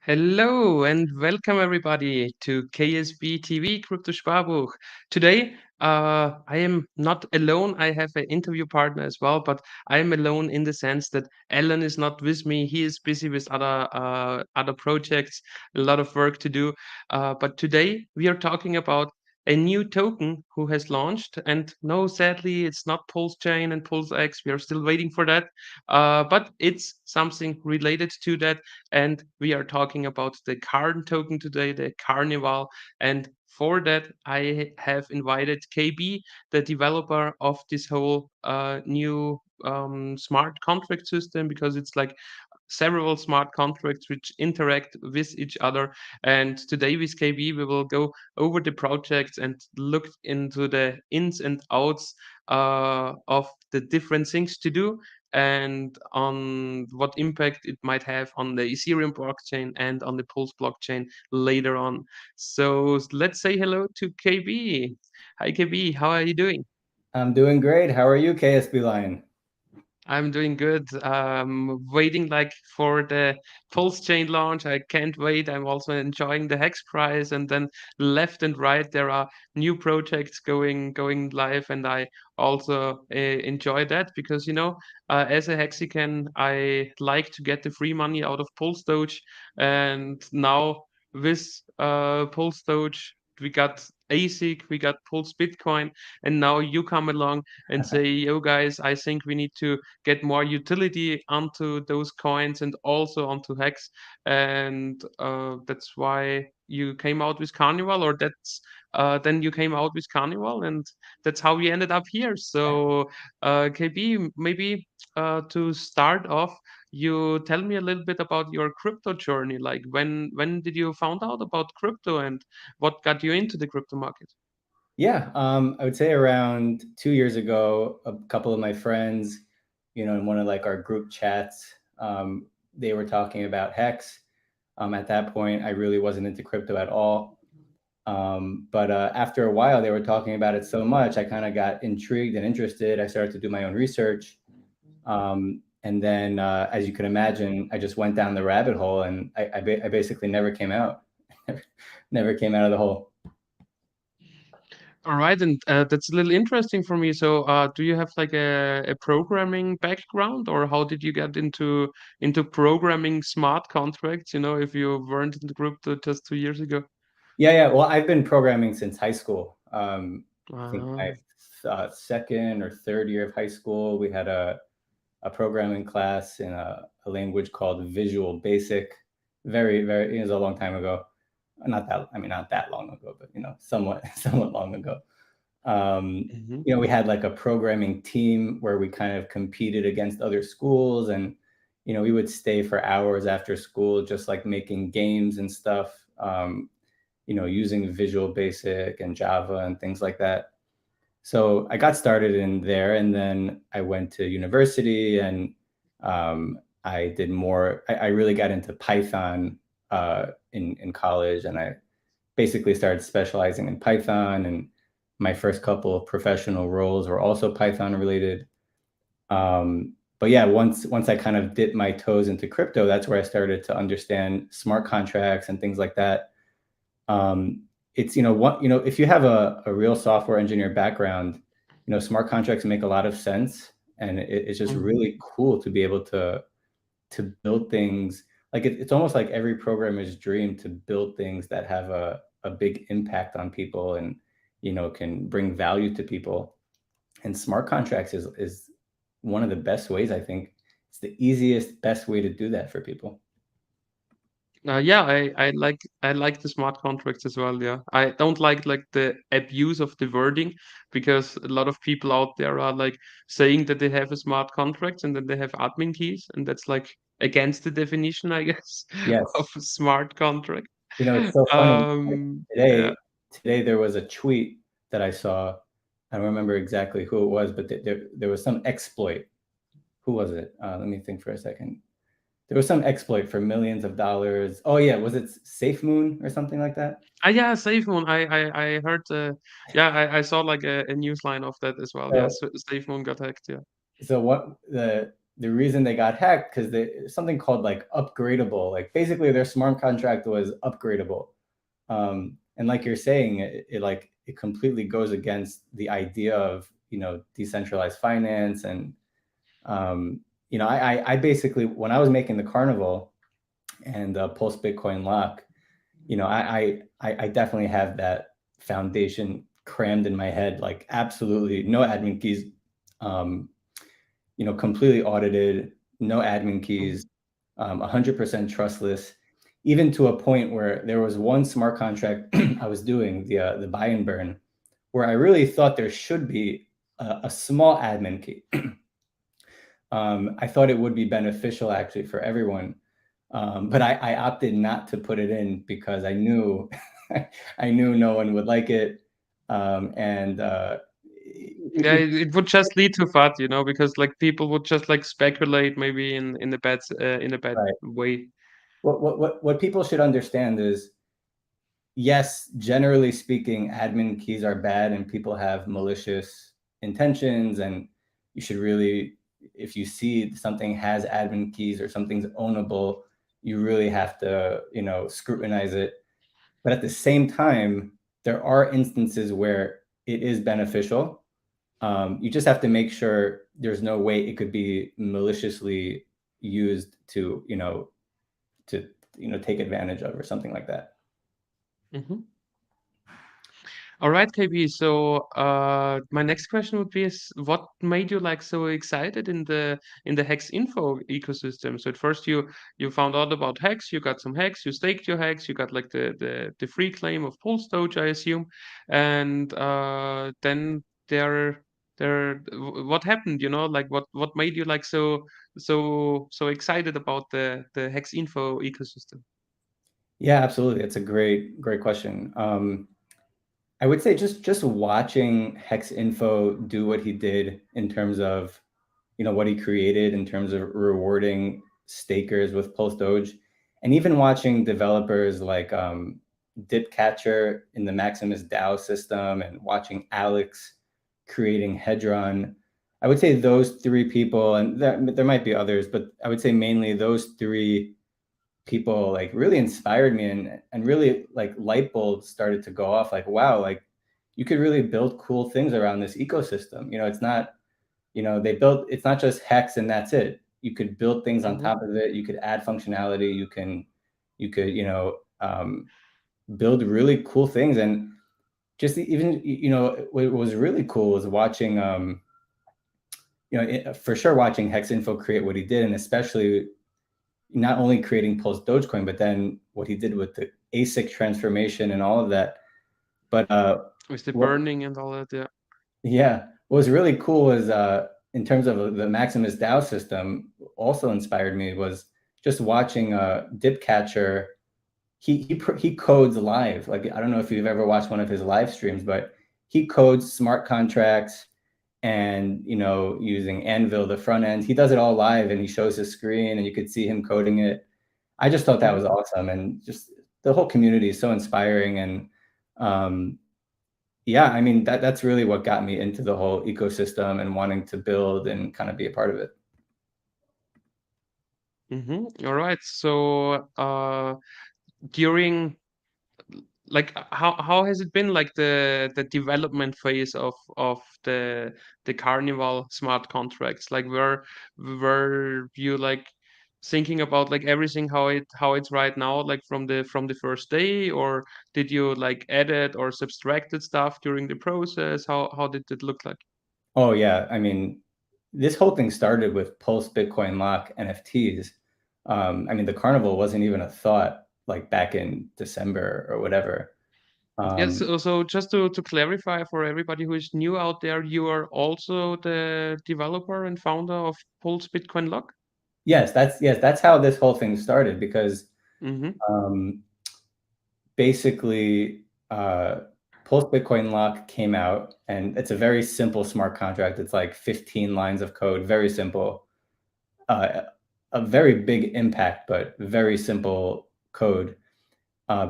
Hello and welcome everybody to KSB TV Kryptosparbuch. Today, I am not alone. I have an interview partner as well, but I am alone in the sense that Alan is not with me. He is busy with other projects, a lot of work to do. But today we are talking about a new token who has launched. And no, sadly, it's not Pulse Chain and Pulse X. We are still waiting for that. But it's something related to that, and we are talking about the Karn token today, the Carnival. And for that, I have invited KB, the developer of this whole new smart contract system, because it's like several smart contracts which interact with each other. And today with KB, we will go over the projects and look into the ins and outs of the different things to do and on what impact it might have on the Ethereum blockchain and on the Pulse blockchain later on. So let's say hello to KB. Hi, KB. How are you doing? I'm doing great. How are you, KSB Lion? I'm doing good. Waiting like for the Pulse chain launch. I can't wait. I'm also enjoying the Hex prize, and then left and right there are new projects going live, and I also enjoy that because as a Hexican, I like to get the free money out of Pulse Doge, and now with Pulse Doge. We got Asic, we got Pulse Bitcoin, and now you come along and say, yo guys, I think we need to get more utility onto those coins and also onto Hex. And that's why you came out with Carnival, or that's then you came out with Carnival, and that's how we ended up here. So, KB, maybe to start off, you tell me a little bit about your crypto journey. Like when did you found out about crypto and what got you into the crypto market? Yeah, I would say around 2 years ago, a couple of my friends, in one of like our group chats, they were talking about Hex. At that point, I really wasn't into crypto at all. But after a while, they were talking about it so much, I kind of got intrigued and interested. I started to do my own research. And then, as you can imagine, I just went down the rabbit hole, and I basically never came out, never came out of the hole. All right, and that's a little interesting for me. So, do you have like a programming background, or how did you get into programming smart contracts? If you weren't in the group just 2 years ago. Yeah. Well, I've been programming since high school. I think Uh, my second or third year of high school, we had a programming class in a language called Visual Basic. Very, very, it was a long time ago. Not that long ago, but somewhat, somewhat long ago. mhm. We had like a programming team where we kind of competed against other schools, and we would stay for hours after school, just like making games and stuff. Using Visual Basic and Java and things like that. So I got started in there, and then I went to university, and I did more. I really got into Python in college, and I basically started specializing in Python. And my first couple of professional roles were also Python related. But yeah, once I kind of dipped my toes into crypto, that's where I started to understand smart contracts and things like that. It's if you have a real software engineer background, smart contracts make a lot of sense, and it's just Mhm. really cool to be able to build things. Like it's almost like every programmer's dream to build things that have a big impact on people, and can bring value to people. And smart contracts is one of the best ways. I think it's the easiest, best way to do that for people. Yeah, I like the smart contracts as well. Yeah, I don't like the abuse of the wording, because a lot of people out there are like saying that they have a smart contract and then they have admin keys, and that's like against the definition, I guess, of Yes. a smart contract. It's so funny. Yeah. Today there was a tweet that I saw. I don't remember exactly who it was, but there was some exploit. Who was it? Let me think for a second. There was some exploit for millions of dollars. Oh yeah, was it Safe Moon or something like that? Yeah, SafeMoon. I heard. Yeah, I saw like a news line of that as well. Yeah, So SafeMoon got hacked. Yeah. so what the the reason they got hacked, because something called like upgradable, like basically their smart contract was upgradable. And like you're saying, it completely goes against the idea of, decentralized finance. And, I basically, when I was making the Carnival and Pulse Bitcoin lock, I definitely have that foundation crammed in my head, like absolutely no admin keys, completely audited, no admin keys, 100% trustless, even to a point where there was one smart contract I was doing, the buy and burn, where I really thought there should be a small admin key. I thought it would be beneficial actually for everyone. But I opted not to put it in because I knew I knew no one would like it. And Yeah, it would just lead to FUD, because like people would just like speculate maybe in a bad right. way. What people should understand is, yes, generally speaking, admin keys are bad and people have malicious intentions, and you should really, if you see something has admin keys or something's ownable, you really have to, scrutinize it. But at the same time, there are instances where it is beneficial. You just have to make sure there's no way it could be maliciously used to, take advantage of or something like that. Mhm. All right, KB. So my next question would be: is what made you like so excited in the Hex info ecosystem? So at first you found out about Hex, you got some Hex, you staked your Hex, you got like the free claim of PulseDoge, I assume, and then what happened? Like what made you like so excited about the Hex info ecosystem? Yeah, absolutely. It's a great question. I would say just watching Hex Info do what he did in terms of, what he created in terms of rewarding stakers with Pulse Doge, and even watching developers like Dipcatcher in the Maximus DAO system, and watching Alex creating Hedron. I would say those three people, and there might be others, but I would say mainly those three people like really inspired me, and really like light bulbs started to go off, like, wow, like you could really build cool things around this ecosystem. It's not, it's not just Hex and that's it. You could build things on top of it. You could add functionality. You could build really cool things. And just even, what was really cool was watching, for sure watching Hex Info create what he did, and especially not only creating Pulse Dogecoin, but then what he did with the Asic transformation and all of that. But With the what burning and all that, yeah. Yeah, what was really cool was, in terms of the Maximus DAO system, also inspired me was just watching Dipcatcher. He codes live. Like, I don't know if you've ever watched one of his live streams, but he codes smart contracts, and using Anvil, the front end. He does it all live, and he shows his screen, and you could see him coding it. I just thought that was awesome, and just the whole community is so inspiring. And yeah, I mean, that's really what got me into the whole ecosystem and wanting to build and kind of be a part of it. All right. So during like how has it been like the development phase of the Carnival smart contracts? Like were you like thinking about like everything how it's right now, like from the first day, or did you like edit or subtracted stuff during the process? How did it look like? Oh yeah, I mean, this whole thing started with Pulse Bitcoin Lock NFTs. I mean, the Carnival wasn't even a thought like back in December or whatever. Yes, Um, so just to clarify for everybody who is new out there, you are also the developer and founder of Pulse Bitcoin Lock? yes, that's how this whole thing started, because Mm-hmm. um, basically, Pulse Bitcoin Lock came out, and it's a very simple smart contract. It's like 15 lines of code, very simple. A very big impact, but very simple code.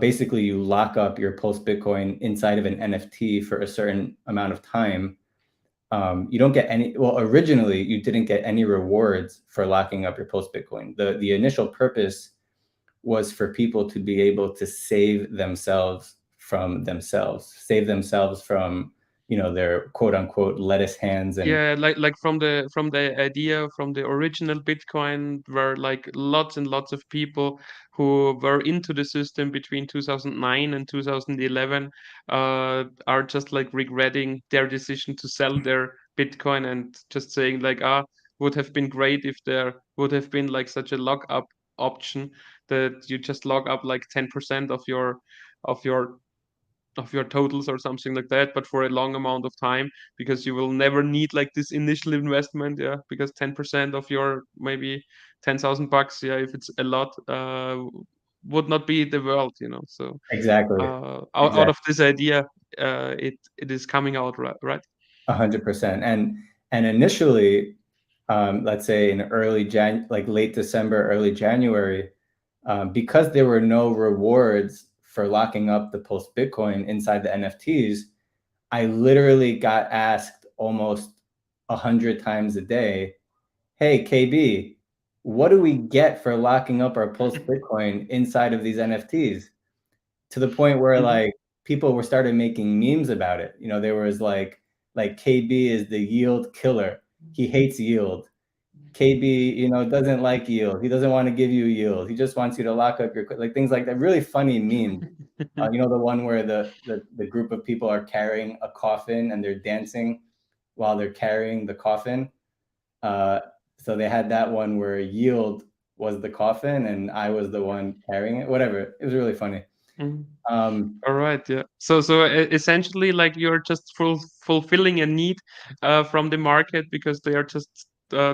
Basically, you lock up your Pulse Bitcoin inside of an NFT for a certain amount of time. you don't get any, well, originally you didn't get any rewards for locking up your Pulse Bitcoin. The initial purpose was for people to be able to save themselves from, you know, their quote unquote lettuce hands. And Yeah, like from the idea from the original Bitcoin, where like lots and lots of people who were into the system between 2009 and 2011 are just like regretting their decision to sell their Bitcoin and just saying like, ah, would have been great if there would have been like such a lock-up option that you just lock up like 10% of your of your totals or something like that, but for a long amount of time, because you will never need like this initial investment. Yeah, because 10% of your maybe 10,000 bucks, yeah, if it's a lot, would not be the world, you know. So exactly, out of this idea, it is coming out, right? 100%. And initially, let's say in like late December, early January, because there were no rewards for locking up the Pulse Bitcoin inside the NFTs, I literally got asked almost 100 times a day, "Hey, KB, what do we get for locking up our Pulse Bitcoin inside of these NFTs?" To the point where like people were started making memes about it. You know, there was like KB is the yield killer. He hates yield. KB, you know, doesn't like yield. He doesn't want to give you yield. He just wants you to lock up your, like things like that. Really funny memes. You know, the one where the group of people are carrying a coffin and they're dancing while they're carrying the coffin. So they had that one where yield was the coffin and I was the one carrying it. Whatever. It was really funny. All right, yeah. So essentially, like you're just fulfilling a need from the market, because they are just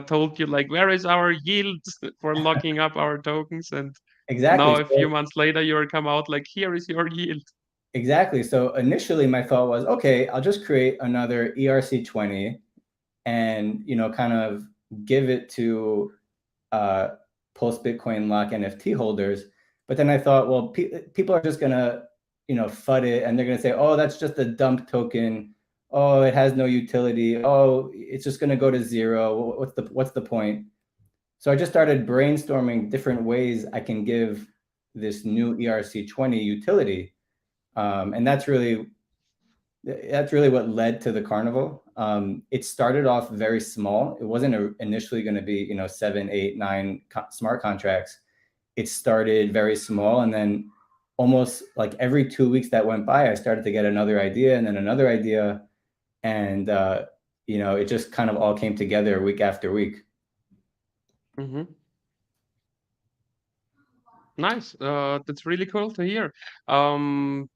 told you like, where is our yield for locking up our tokens? And Exactly. now a few months later, you come out like, here is your yield. Exactly. So initially my thought was, okay, I'll just create another ERC20 and, you know, kind of give it to Pulse Bitcoin lock NFT holders. But then I thought, well, people are just gonna, you know, FUD it, and they're gonna say, oh, that's just a dump token. Oh, it has no utility. Oh, it's just gonna go to zero. What's the point? So I just started brainstorming different ways I can give this new ERC20 utility, and that's really what led to the Carnival. It started off very small. It wasn't initially going to be, you know, 7, 8, 9 smart contracts. It started very small, and then almost like every 2 weeks that went by, I started to get another idea and then another idea, and you know, it just kind of all came together week after week. Nice. That's really cool to hear. And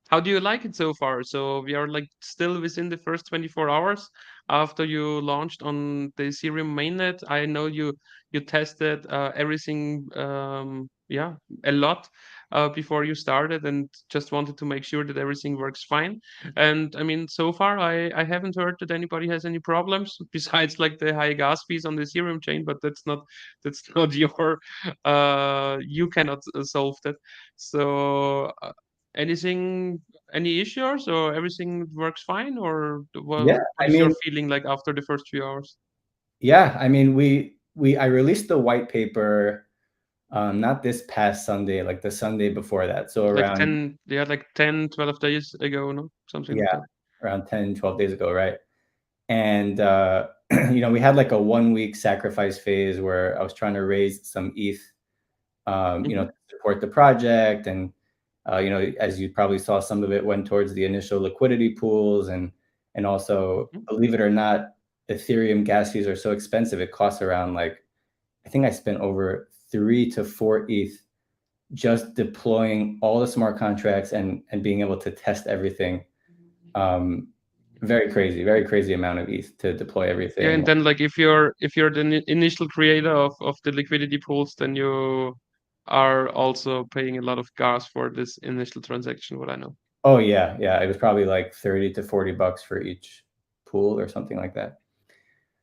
how do you like it so far? So we are like still within the first 24 hours after you launched on the Ethereum mainnet. I know you tested everything, yeah, a lot before you started, and just wanted to make sure that everything works fine. And I mean, so far I haven't heard that anybody has any problems besides like the high gas fees on the Ethereum chain, but that's not your you cannot solve that. So anything, any issues, or everything works fine, or Yeah, what I is your mean, feeling like after the first few hours? yeah, I mean, I released the white paper, not this past Sunday, like the Sunday before that. So Like around, 10, yeah, like 10, 12 days ago, no? Something like yeah, that. around 10, 12 days ago, right? And you know, we had like a 1 week sacrifice phase where I was trying to raise some ETH, you know, to support the project. And you know, as you probably saw, some of it went towards the initial liquidity pools, and also, believe it or not, Ethereum gas fees are so expensive. It costs around, like, I think I spent over 3 to 4 ETH just deploying all the smart contracts and being able to test everything. Very crazy amount of ETH to deploy Yeah, everything. and then like if you're the initial creator of the liquidity pools, then you are also paying a lot of gas for this initial transaction, what I know. Oh yeah, yeah. It was probably like 30 to 40 bucks for each pool or something like that.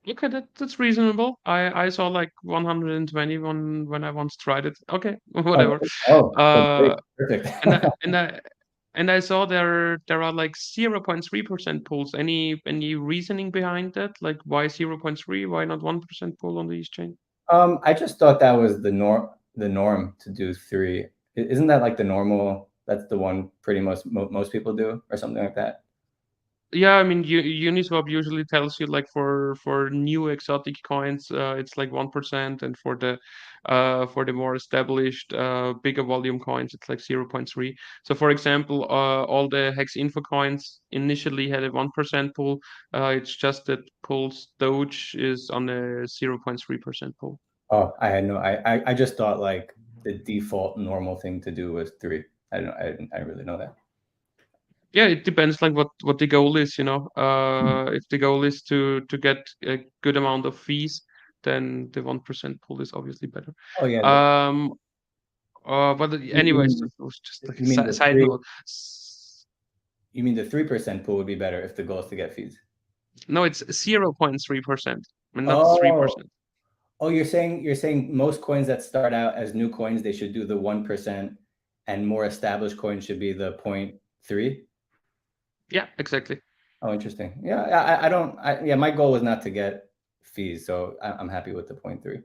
Okay, that's reasonable. I saw like 120 when I once tried it. Okay, Oh, whatever. oh, so great. Uh, Perfect. and I And I saw there are like 0.3% pulls. Any reasoning behind that? Like why 0.3? Why not 1% pull on the exchange? I just thought that was the norm to do 3. Isn't that like the normal? That's the one pretty most people do, or something like that. Yeah, I mean, Uniswap usually tells you like for new exotic coins, it's like 1%, and for the more established, bigger volume coins, it's like 0.3. So, for example, all the Hex Info coins initially had a 1% pull. It's just that Pulse Doge is on a 0.3% pull. Oh, I had no. I just thought like the default normal thing to do was 3. I don't. I didn't really know that. Yeah, it depends like what the goal is, you know. If the goal is to get a good amount of fees, then the 1% pull is obviously better. Oh yeah. Um, but You anyways, mean it was just like a you mean the side 3? note. You mean the 3% pool would be better if the goal is to get fees? No, it's 0.3%, and not Oh, 3%. oh, you're saying most coins that start out as new coins, they should do the 1%, and more established coins should be the 0.3. Yeah, exactly. Oh, interesting. Yeah, I don't. Yeah, my goal was not to get fees, so I'm happy with the 0.3.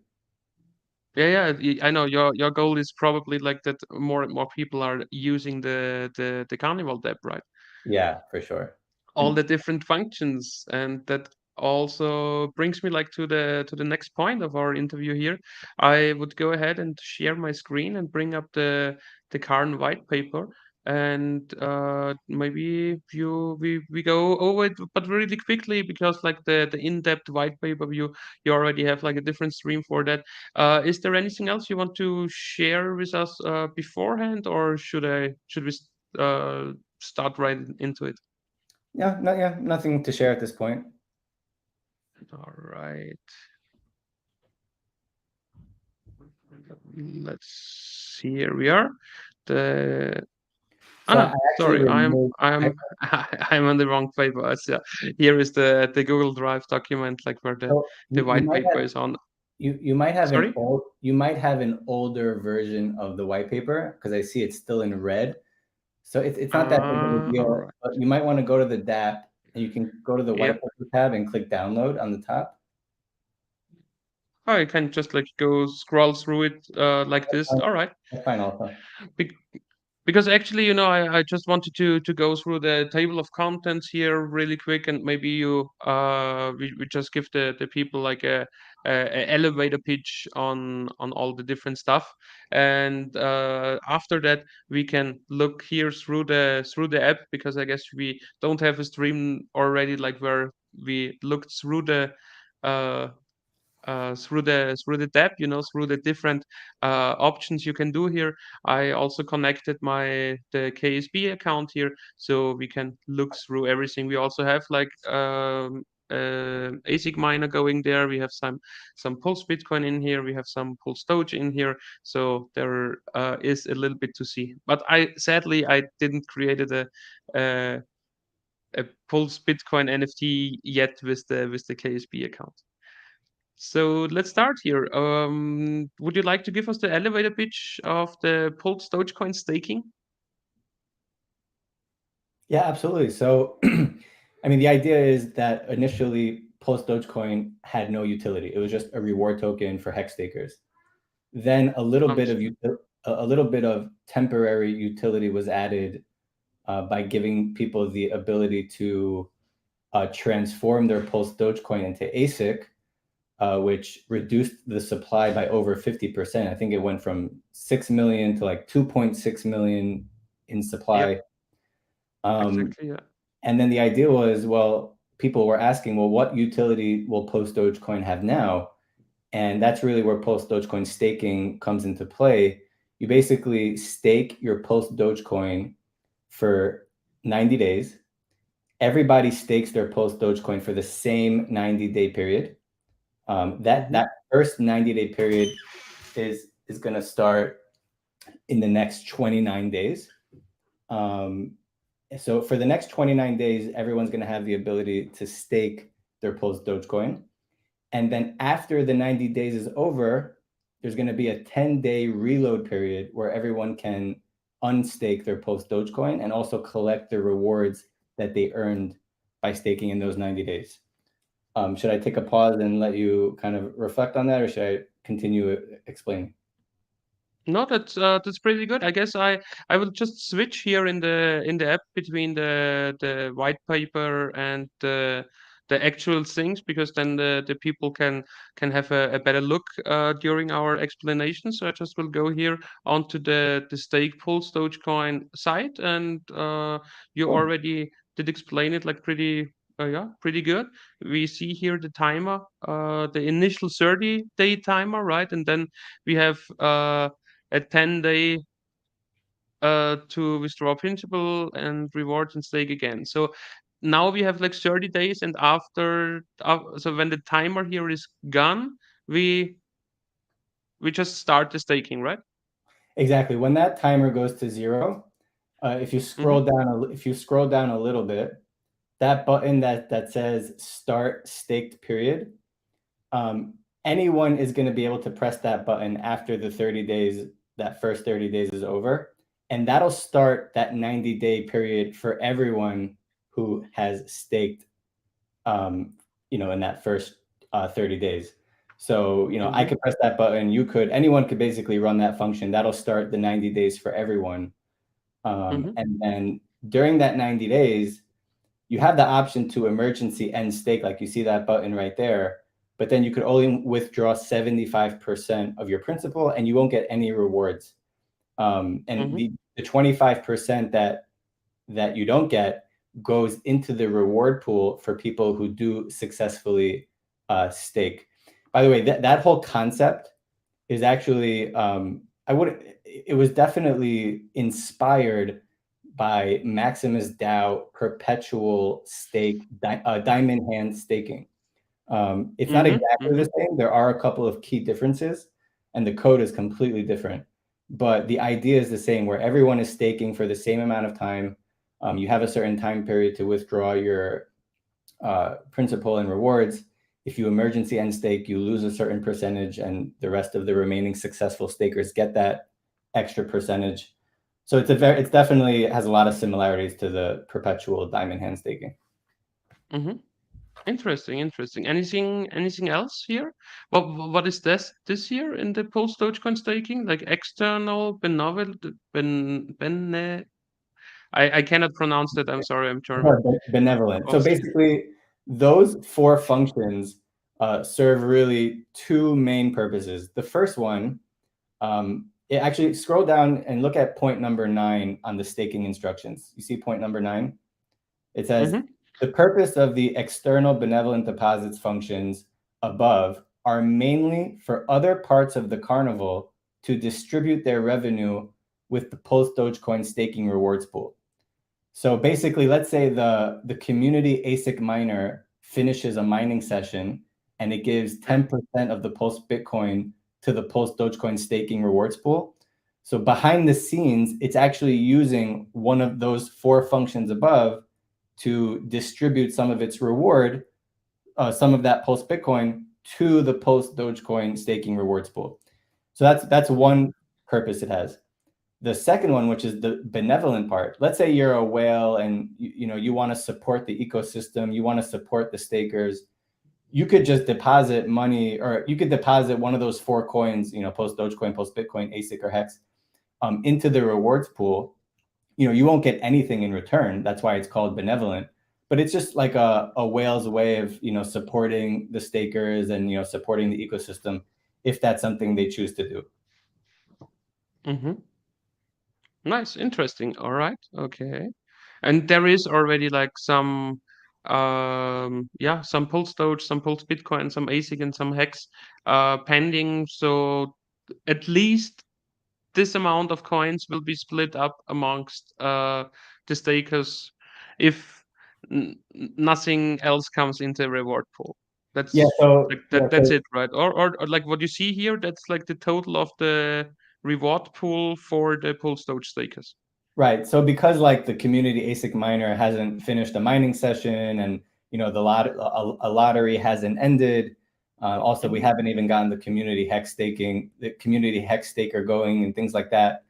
Yeah, I know your goal is probably like that more and more people are using the Carnival dApp, right? Yeah, for sure. All And the different functions, and that also brings me like to the next point of our interview here. I would go ahead and share my screen and bring up the Karn white paper, and maybe we go over it, but really quickly, because like the in-depth white paper you already have like a different stream for that. Is there anything else you want to share with us beforehand, or should we start right into it? yeah, nothing to share at this point. All right. Let's see. Here we are. The So I no, actually sorry. I'm removed. I'm I'm on the wrong paper. Here is the Google Drive document, like where So the you white might paper have is on. you might have Sorry. an older version of the white paper, because I see it's still in red. So it's not that big of a All deal, right. but you might want to go to the DApp, and you can go to the white Yep. paper tab and click download on the top. Oh, you can just like go scroll through it like this. Fine. All right. That's fine also. Be- Because actually, I just wanted to go through the table of contents here really quick, and maybe we just give the people like a elevator pitch on all the different stuff, and after that we can look here through the app, because I guess we don't have a stream already like where we looked uh, through the tab, through the different options you can do here. I also connected the KSB account here, so we can look through everything. We also have like Asic miner going there. We have some Pulse Bitcoin in here. We have some Pulse Doge in here. So there is a little bit to see. But I didn't created a a Pulse Bitcoin NFT yet with the KSB account. So let's start here. Would you like to give us the elevator pitch of the PulseDogecoin staking? Yeah, absolutely. So, I mean, the idea is that initially PulseDogecoin had no utility. It was just a reward token for hex stakers. Then Understood. a little bit of temporary utility was added by giving people the ability to transform their Pulse Dogecoin into Asic, which reduced the supply by over 50%. I think it went from 6 million to like 2.6 million in supply. Yep, Um, exactly. Yeah. and then the idea was, well, people were asking, well, what utility will Pulse Dogecoin have now? And that's really where Pulse Dogecoin staking comes into play. You basically stake your Pulse Dogecoin for 90 days. Everybody stakes their Pulse Dogecoin for the same 90-day period. That first 90-day period is going to start in the next 29 days. So for the next 29 days, everyone's going to have the ability to stake their Pulse Dogecoin. And then after the 90 days is over, there's going to be a 10-day reload period where everyone can unstake their PulseDogecoin and also collect the rewards that they earned by staking in those 90 days. Should I take a pause and let you kind of reflect on that, or should I continue explaining? No, that's pretty good. I guess I will just switch here in the app between the white paper and the actual things, because then the people can have a better look during our explanation. So I just will go here onto the stake Pulse Dogecoin site, and you Cool. already did explain it like pretty good. We see here the timer, the initial 30-day timer, right? And then we have a 10-day to withdraw principal and rewards and stake again. So now we have like 30 days, and after so when the timer here is gone, we just start the staking, right? Exactly. When that timer goes to 0, if you scroll down a little bit, that button that says start staked period, anyone is going to be able to press that button after the 30 days, that first 30 days is over, and that'll start that 90-day period for everyone who has staked, in that first 30 days. So, I could press that button, anyone could basically run that function. That'll start the 90 days for everyone. And then during that 90 days, you have the option to emergency end stake, like you see that button right there, but then you could only withdraw 75% of your principal and you won't get any rewards. And the 25% that you don't get goes into the reward pool for people who do successfully stake. By the way, that whole concept is actually, it was definitely inspired by Maximus DAO perpetual stake, diamond hand staking. It's not exactly the same. There are a couple of key differences, and the code is completely different. But the idea is the same, where everyone is staking for the same amount of time. You have a certain time period to withdraw your principal and rewards. If you emergency end stake, you lose a certain percentage, and the rest of the remaining successful stakers get that extra percentage. So it's definitely has a lot of similarities to the perpetual diamond hand staking. Interesting. Anything else here? What is this here in the post Dogecoin staking? Like external benevolent I cannot pronounce that. I'm sorry, I'm German. Benevolent. So basically, those 4 functions serve really 2 main purposes. The first one, it actually scroll down and look at point number 9 on the staking instructions. You see point number 9? It says, the purpose of the external benevolent deposits functions above are mainly for other parts of the Carnival to distribute their revenue with the PulseDogecoin staking rewards pool. So basically, let's say the community Asic miner finishes a mining session and it gives 10% of the Pulse Bitcoin to the PulseDogecoin staking rewards pool. So behind the scenes, it's actually using one of those 4 functions above to distribute some of its reward, some of that Pulse Bitcoin to the PulseDogecoin staking rewards pool. So that's one purpose it has. The second one, which is the benevolent part, let's say you're a whale and you want to support the ecosystem, you want to support the stakers, you could just deposit money, or you could deposit one of those 4 coins, PulseDogecoin, Pulse Bitcoin, Asic, or HEX, into the rewards pool. You won't get anything in return. That's why it's called benevolent. But it's just like a whale's way of supporting the stakers and supporting the ecosystem, if that's something they choose to do. Nice, interesting. All right, okay. And there is already like some some Pulse Doge, some Pulse Bitcoin, some Asic, and some HEX pending. So at least this amount of coins will be split up amongst the stakers if nothing else comes into the reward pool. That's that's it, right? Or like what you see here, that's like the total of the reward pool for the Pulse Doge stakers. Right. So because like the community Asic miner hasn't finished a mining session, and a lottery hasn't ended. Also, we haven't even gotten the community hex staker going and things like that.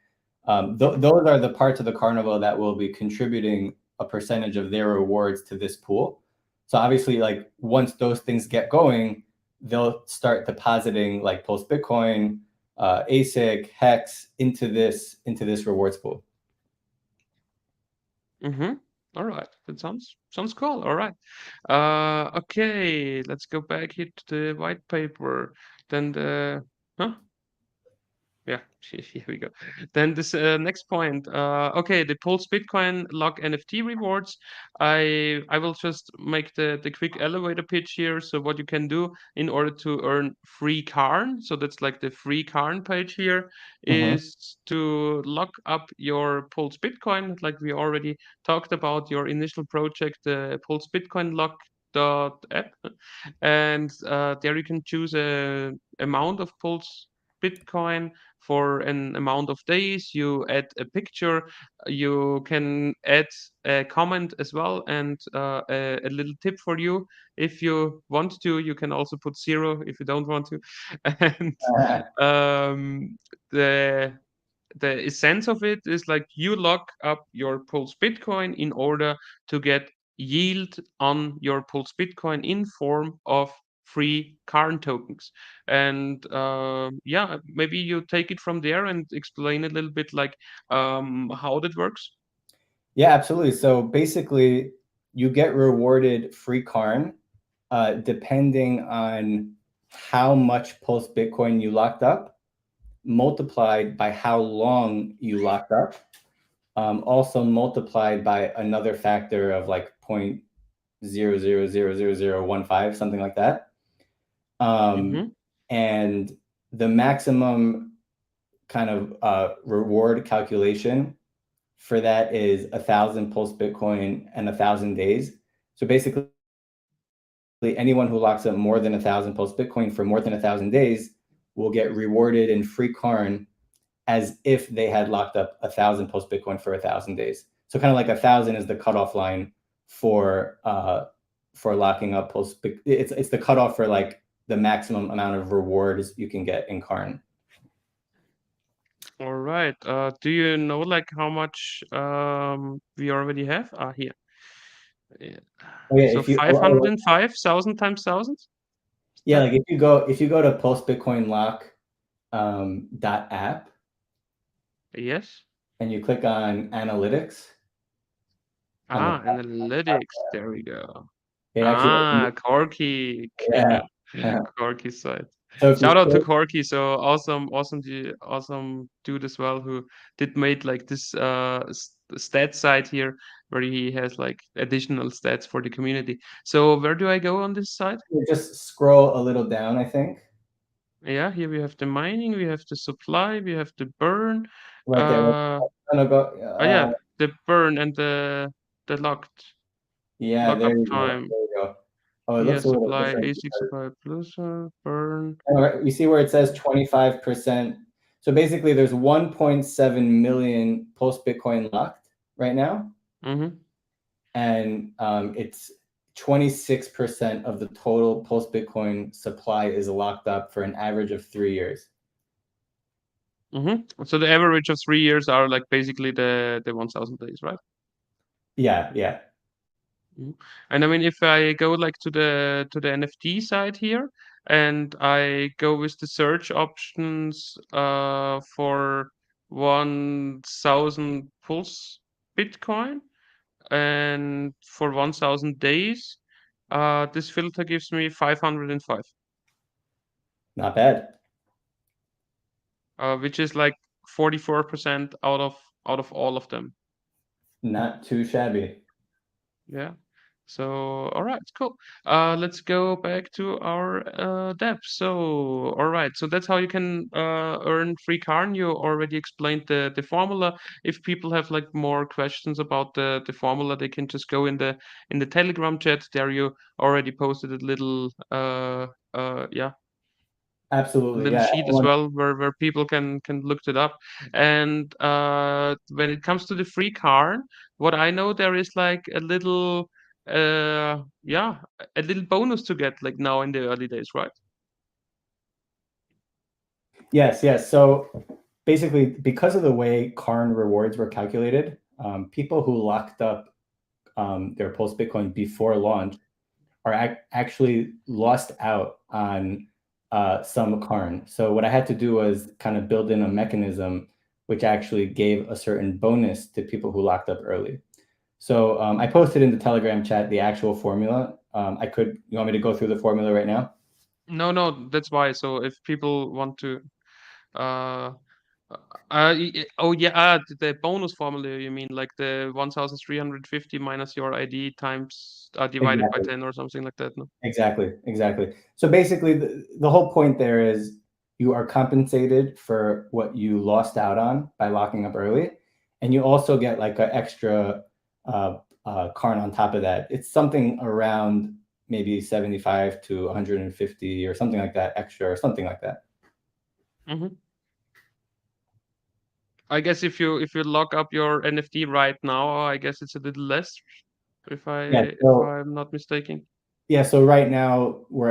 Those are the parts of the carnival that will be contributing a percentage of their rewards to this pool. So obviously, like once those things get going, they'll start depositing like PulseDogecoin, Asic, HEX into this rewards pool. All right, that sounds cool. All right. Okay, let's go back here to the white paper. Then the huh? Yeah, here we go. Then this next point. Okay, the Pulse Bitcoin lock NFT rewards. I will just make the quick elevator pitch here. So what you can do in order to earn free Karn, so that's like the free Karn page here, is to lock up your Pulse Bitcoin, like we already talked about your initial project, the Pulse Bitcoin lock dot app, and there you can choose a amount of Pulse Bitcoin for an amount of days. You add a picture, you can add a comment as well, and a little tip for you: if you want to, you can also put 0 if you don't want to. And um, the the essence of it is like you lock up your Pulse Bitcoin in order to get yield on your Pulse Bitcoin in form of free Karn tokens. And yeah, maybe you take it from there and explain a little bit like how that works. Yeah, absolutely. So basically, you get rewarded free Karn depending on how much Pulse Bitcoin you locked up, multiplied by how long you locked up, also multiplied by another factor of like 0.000015, something like that. And the maximum kind of reward calculation for that is 1,000 Pulse Bitcoin and 1,000 days. So basically, anyone who locks up more than 1,000 Pulse Bitcoin for more than 1,000 days will get rewarded in free Karn as if they had locked up 1,000 Pulse Bitcoin for 1,000 days. So kind of like 1,000 is the cutoff line for locking up Pulse. It's the cutoff for like the maximum amount of rewards you can get in Karn. All right. Do you know like how much we already have? Here. Yeah. Oh, yeah, So if you 505,000 times 1,000? yeah, like if you go to Pulse Bitcoin Lock .app Yes. and you click on analytics on the top, Analytics. There we go. it actually Corky. yeah. Corky side. So if you Shout out to scroll, Corky. So awesome, awesome dude as well who did made like this stat site here where he has like additional stats for the community. So where do I go on this side? you just scroll a little down, I think. Yeah, here we have the mining, we have the supply, we have the burn. Right there. Oh yeah, the burn and the Yeah, lockup there you go. time. There you go. Oh, it Yeah, looks a little supply, different Asic because supply plus burn. you see where it says 25%. So basically, there's 1.7 million Pulse Bitcoin locked right now, and it's 26% of the total Pulse Bitcoin supply is locked up for an average of 3 years. So the average of 3 years are like basically the 1,000 days, right? Yeah, yeah. And I mean, if I go like to the NFT side here, and I go with the search options for 1,000 Pulse Bitcoin and for 1,000 days, this filter gives me 505, Not bad. which is like 44% out of all of them. Not too shabby. Yeah. So, all right, cool. Let's go back to our depth. So, all right, so that's how you can earn free Karn. You already explained the formula. If people have like more questions about the formula, they can just go in the Telegram chat. There you already posted a little yeah, Absolutely, little yeah. sheet as well where people can look it up. And when it comes to the free Karn, what I know, there is like a little yeah, a little bonus to get like now in the early days, right? Yes, yes. So basically, because of the way Karn rewards were calculated, people who locked up their Pulse Bitcoin before launch are actually lost out on some Karn. So what I had to do was kind of build in a mechanism which actually gave a certain bonus to people who locked up early. So I posted in the Telegram chat the actual formula. You want me to go through the formula right now? No, that's why. So if people want to, uh, oh yeah, the bonus formula, you mean like the 1,350 minus your ID times divided by Exactly. 10 or something like that, no? Exactly. So basically, the whole point there is you are compensated for what you lost out on by locking up early, and you also get like an extra Karn on top of that. It's something around maybe 75 to 150 or something like that extra or something like that. Mm-hmm. I guess if you lock up your NFT right now, I guess it's a little less, if Yeah. So I'm not mistaken. yeah. So right now we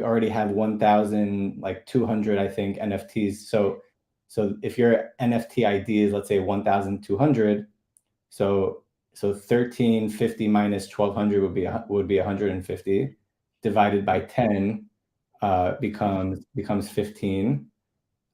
already have 1,200 I think NFTs. So if your NFT ID is, let's say, 1,200. So 1,350 minus 1,200 would be 150 divided by 10 becomes 15.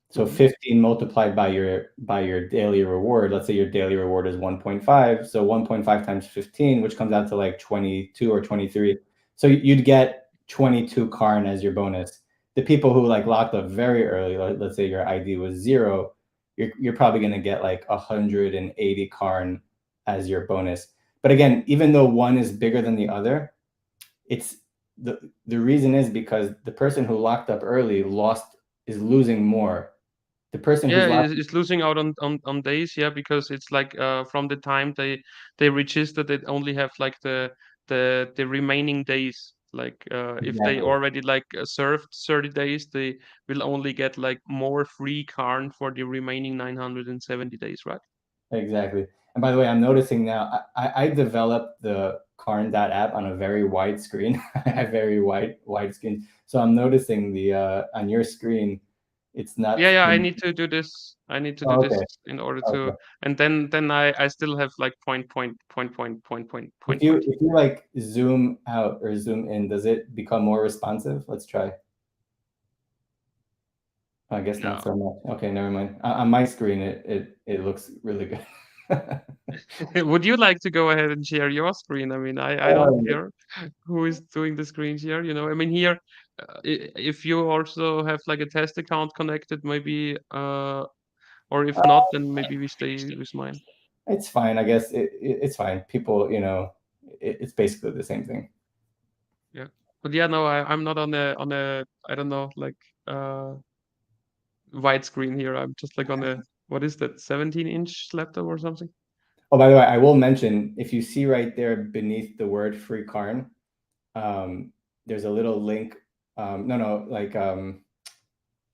So 15 multiplied by your daily reward. Let's say your daily reward is 1.5. So 1.5 times 15, which comes out to like 22 or 23. So you'd get 22 Karn as your bonus. The people who like locked up very early, let's say your ID was 0, you're probably going to get like 180 Karn as your bonus. But again, even though one is bigger than the other, it's the reason is because the person who locked up early is losing more. The person who's Yeah, locked. it's losing out on days, yeah, because it's like from the time they register, they only have like the remaining days. Like if they Exactly. already like served 30 days, they will only get like more free Karn for the remaining 970 days, right? Exactly. And by the way, I'm noticing now I developed the Karn app on a very wide screen. I have very wide screen. So I'm noticing the on your screen, it's not Yeah, I the. need to do this. I need to do Oh, this okay. in order to, Okay. and then I still have like If point. you like zoom out or zoom in, does it become more responsive? Let's try. I guess not No. so much. Okay, never mind. On my screen, it looks really good. Would you like to go ahead and share your screen? I mean, I don't Um, care who is doing the screen share, you know. I mean, here, if you also have like a test account connected, maybe, or if not, then maybe we stay with mine. It's fine. I guess it's fine. People, it's basically the same thing. Yeah. But yeah, no, I'm not on a, I don't know, like, uh, widescreen here. I'm just like on a, what is that, 17-inch laptop or something? Oh, by the way, I will mention, if you see right there beneath the word free Karn, there's a little link. No, like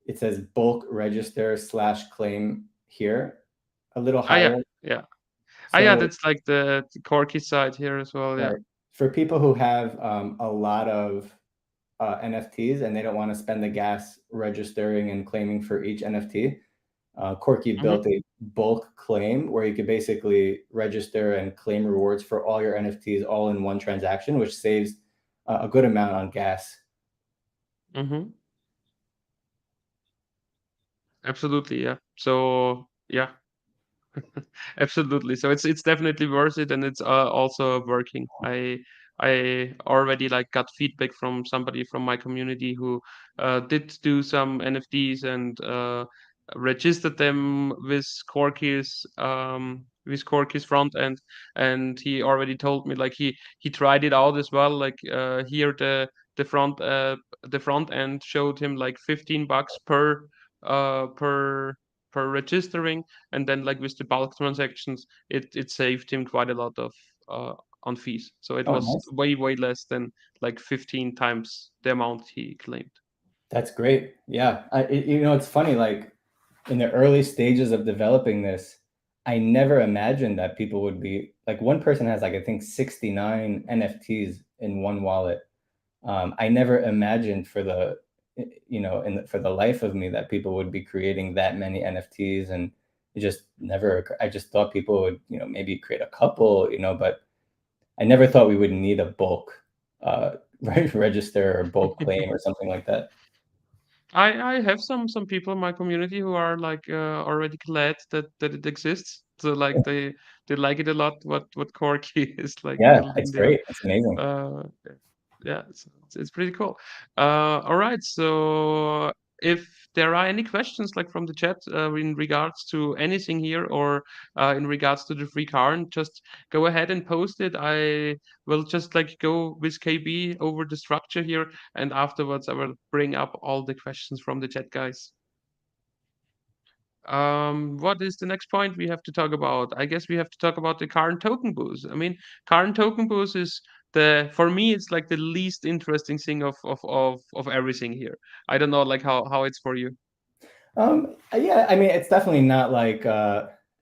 it says bulk register / claim here, a little Ah, yeah, higher. yeah. Ah, yeah, So that's like the Corky side here as well. Yeah. right, for people who have a lot of NFTs and they don't want to spend the gas registering and claiming for each NFT, Corky Mm-hmm. built a bulk claim where you could basically register and claim rewards for all your NFTs all in one transaction, which saves a good amount on gas. Mm-hmm. Absolutely, yeah. So yeah, absolutely. So it's definitely worth it, and it's also working. I already like got feedback from somebody from my community who did do some NFTs and registered them with Corky's front end, and he already told me like he tried it out as well. Like here the front the front end showed him like $15 per registering, and then like with the bulk transactions it saved him quite a lot of uh, on fees, so it Oh, was nice. way less than like 15 times the amount he claimed. That's great. Yeah. It's funny, like in the early stages of developing this, I never imagined that people would be like, one person has like, I think 69 NFTs in one wallet. I never imagined for you know, for the life of me that people would be creating that many NFTs, and it just never. I just thought people would, you know, maybe create a couple, you know, but I never thought we would need a bulk register or bulk claim or something like that. I have some people in my community who are like already glad that it exists. So like they like it a lot what Corky is like Yeah, building it's there. great. It's amazing. Uh, yeah, it's pretty cool. All right, so if there are any questions like from the chat in regards to anything here or in regards to the free Karn, just go ahead and post it. I will just like go with KB over the structure here, and afterwards I will bring up all the questions from the chat, guys. What is the next point we have to talk about? I guess we have to talk about the Karn token boost. I mean, Karn token boost is for me it's like the least interesting thing of everything here. I don't know like how it's for you. Yeah, I mean, it's definitely not like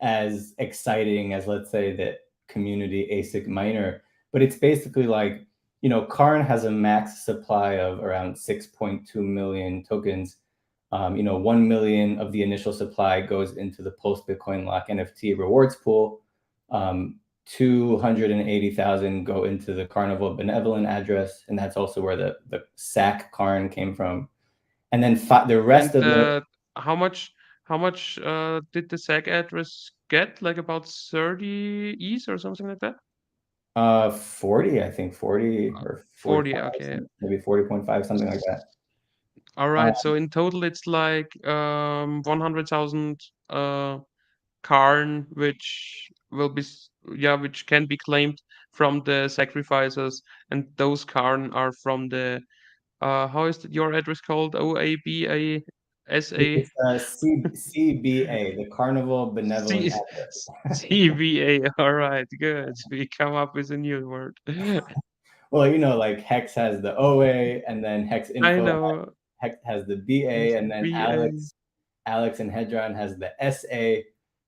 as exciting as, let's say, the community ASIC miner, but it's basically like, you know, Karn has a max supply of around 6.2 million tokens. You know, 1 million of the initial supply goes into the post Bitcoin lock NFT rewards pool. 280,000 go into the Carnival benevolent address, and that's also where the SAC Karn came from. And then the rest And of the how much did the SEC address get? Like about 30 ETH or something like that? 40, I think 40 or 40, 45, okay. maybe 40.5, something like that. All Uh, right, so in total it's like 100,000 Karn, which will be which can be claimed from the sacrifices, and those Karn are from the how is your address called? OABA SA it's CBA, the Carnival Benevolent C Address. CBA. All right, good. We come up with a new word. Well, you know, like Hex has the OA, and then Hex I Info know. Hex has the BA, and then BA. Alex and Hedron has the SA.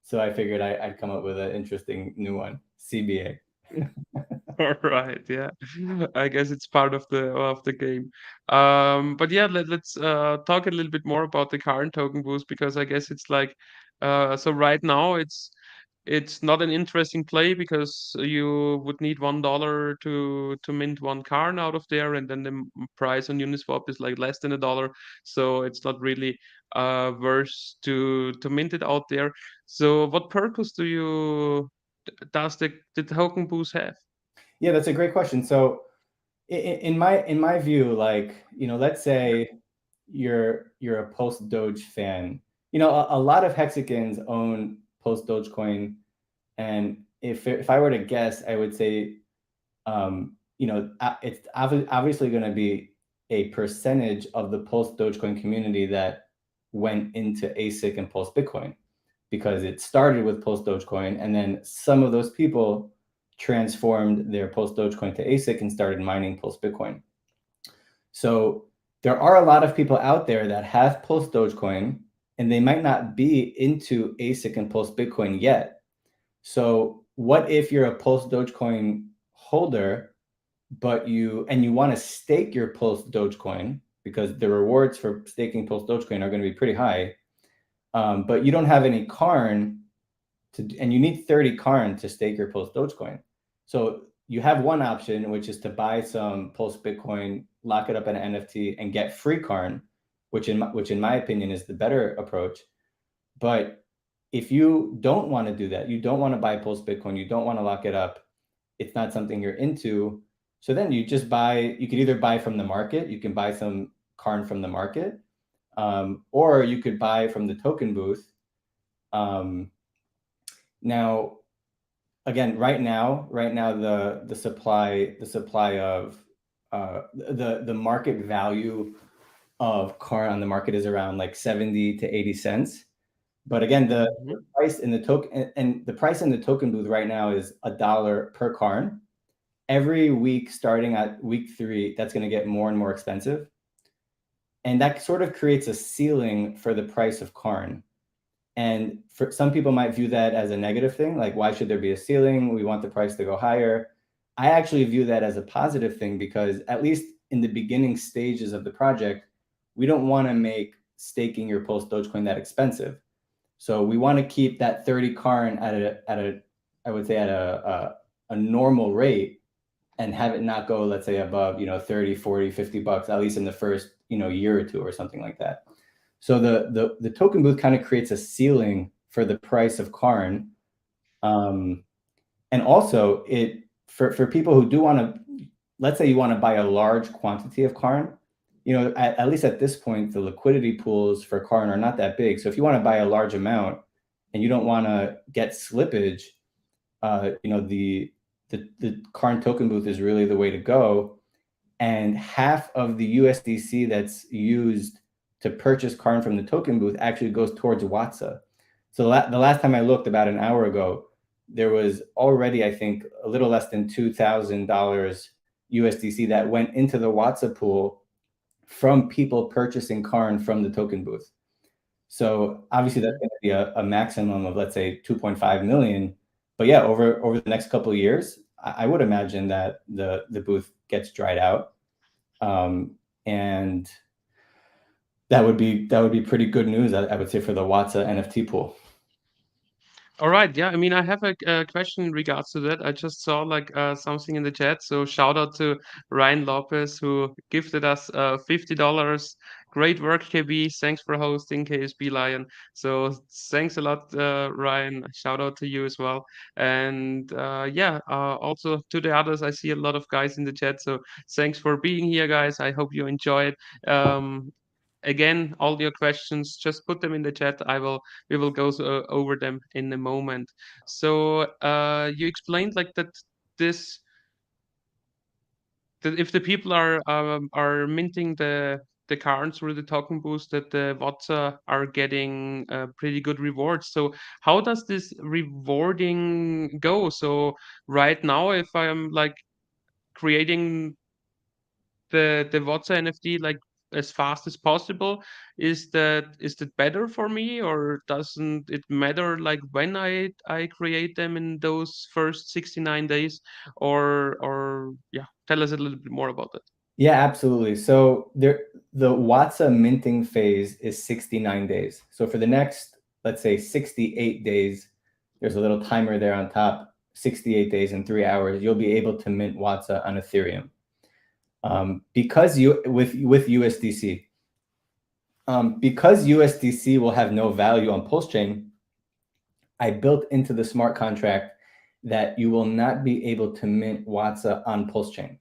So I figured I'd come up with an interesting new one, CBA. All right, yeah. I guess it's part of the game. But yeah, let's talk a little bit more about the current token boost because I guess it's like so right now it's not an interesting play because you would need $1 to mint one Karn out of there, and then the price on Uniswap is like less than $1, so it's not really worth to mint it out there. So what purpose does the token boost have? Yeah, that's a great question. So in my view, like, you know, let's say you're a post Doge fan. You know, a lot of Hexicans own post Dogecoin, and if I were to guess, I would say, you know, it's obviously going to be a percentage of the post Dogecoin community that went into ASIC and post Bitcoin, because it started with post Dogecoin, and then some of those people transformed their post Dogecoin to ASIC and started mining post Bitcoin. So there are a lot of people out there that have post Dogecoin, and they might not be into ASIC and post Bitcoin yet. So what if you're a post Dogecoin holder, but you want to stake your post Dogecoin, because the rewards for staking post Dogecoin are going to be pretty high, but you don't have any Karn and you need 30 Karn to stake your post Dogecoin. So you have one option, which is to buy some post Bitcoin, lock it up in an NFT, and get free Karn, which in my opinion is the better approach. But if you don't want to do that, you don't want to buy post Bitcoin, you don't want to lock it up, it's not something you're into. So then you just you could either buy from the market, you can buy some Karn from the market, or you could buy from the token booth. Now, again, right now, the supply of the market value of Karn on the market is around like 70 to 80 cents. But again, the Mhm. price in the token and the price in the token booth right now is $1 per Karn. Every week, starting at week 3, that's going to get more and more expensive, and that sort of creates a ceiling for the price of Karn. And for some people might view that as a negative thing, like, why should there be a ceiling? We want the price to go higher. I actually view that as a positive thing, because at least in the beginning stages of the project, we don't want to make staking your Pulse Dogecoin that expensive. So we want to keep that 30 Karn at a I would say at a normal rate, and have it not go, let's say, above, 30, 40, $50, at least in the first, year or two or something like that. So the token booth kind of creates a ceiling for the price of Karn. And also for people who do want to, let's say you want to buy a large quantity of Karn, at least at this point, the liquidity pools for Karn are not that big. So if you want to buy a large amount and you don't want to get slippage, the Karn token booth is really the way to go. And half of the USDC that's used to purchase Karn from the token booth actually goes towards Watza. So the last time I looked, about an hour ago, there was already, I think, a little less than $2,000 USDC that went into the Watza pool from people purchasing Karn from the token booth. So obviously that's going to be a maximum of, let's say, 2.5 million. But yeah, over the next couple of years, I would imagine that the booth gets dried out, and that would be pretty good news, I would say, for the Watza NFT pool. All right. Yeah. I mean, I have a question in regards to that. I just saw like something in the chat. So shout out to Ryan Lopez, who gifted us $50. Great work, KB. Thanks for hosting KSB Lion. So thanks a lot, Ryan. Shout out to you as well. And also to the others. I see a lot of guys in the chat. So thanks for being here, guys. I hope you enjoyed. Again, all your questions, just put them in the chat. We will go over them in a moment. So you explained like that if the people are minting the cards through the token boost, that the Watza are getting pretty good rewards. So how does this rewarding go? So right now, if I'm like creating the Watza NFT like as fast as possible, is that better for me, or doesn't it matter like when I create them in those first 69 days, or yeah, tell us a little bit more about that. Yeah, absolutely. So the Watza minting phase is 69 days. So for the next, let's say, 68 days, there's a little timer there on top. 68 days and 3 hours, you'll be able to mint Watza on Ethereum. Because with USDC, because USDC will have no value on Pulse Chain, I built into the smart contract that you will not be able to mint Watza on Pulse Chain.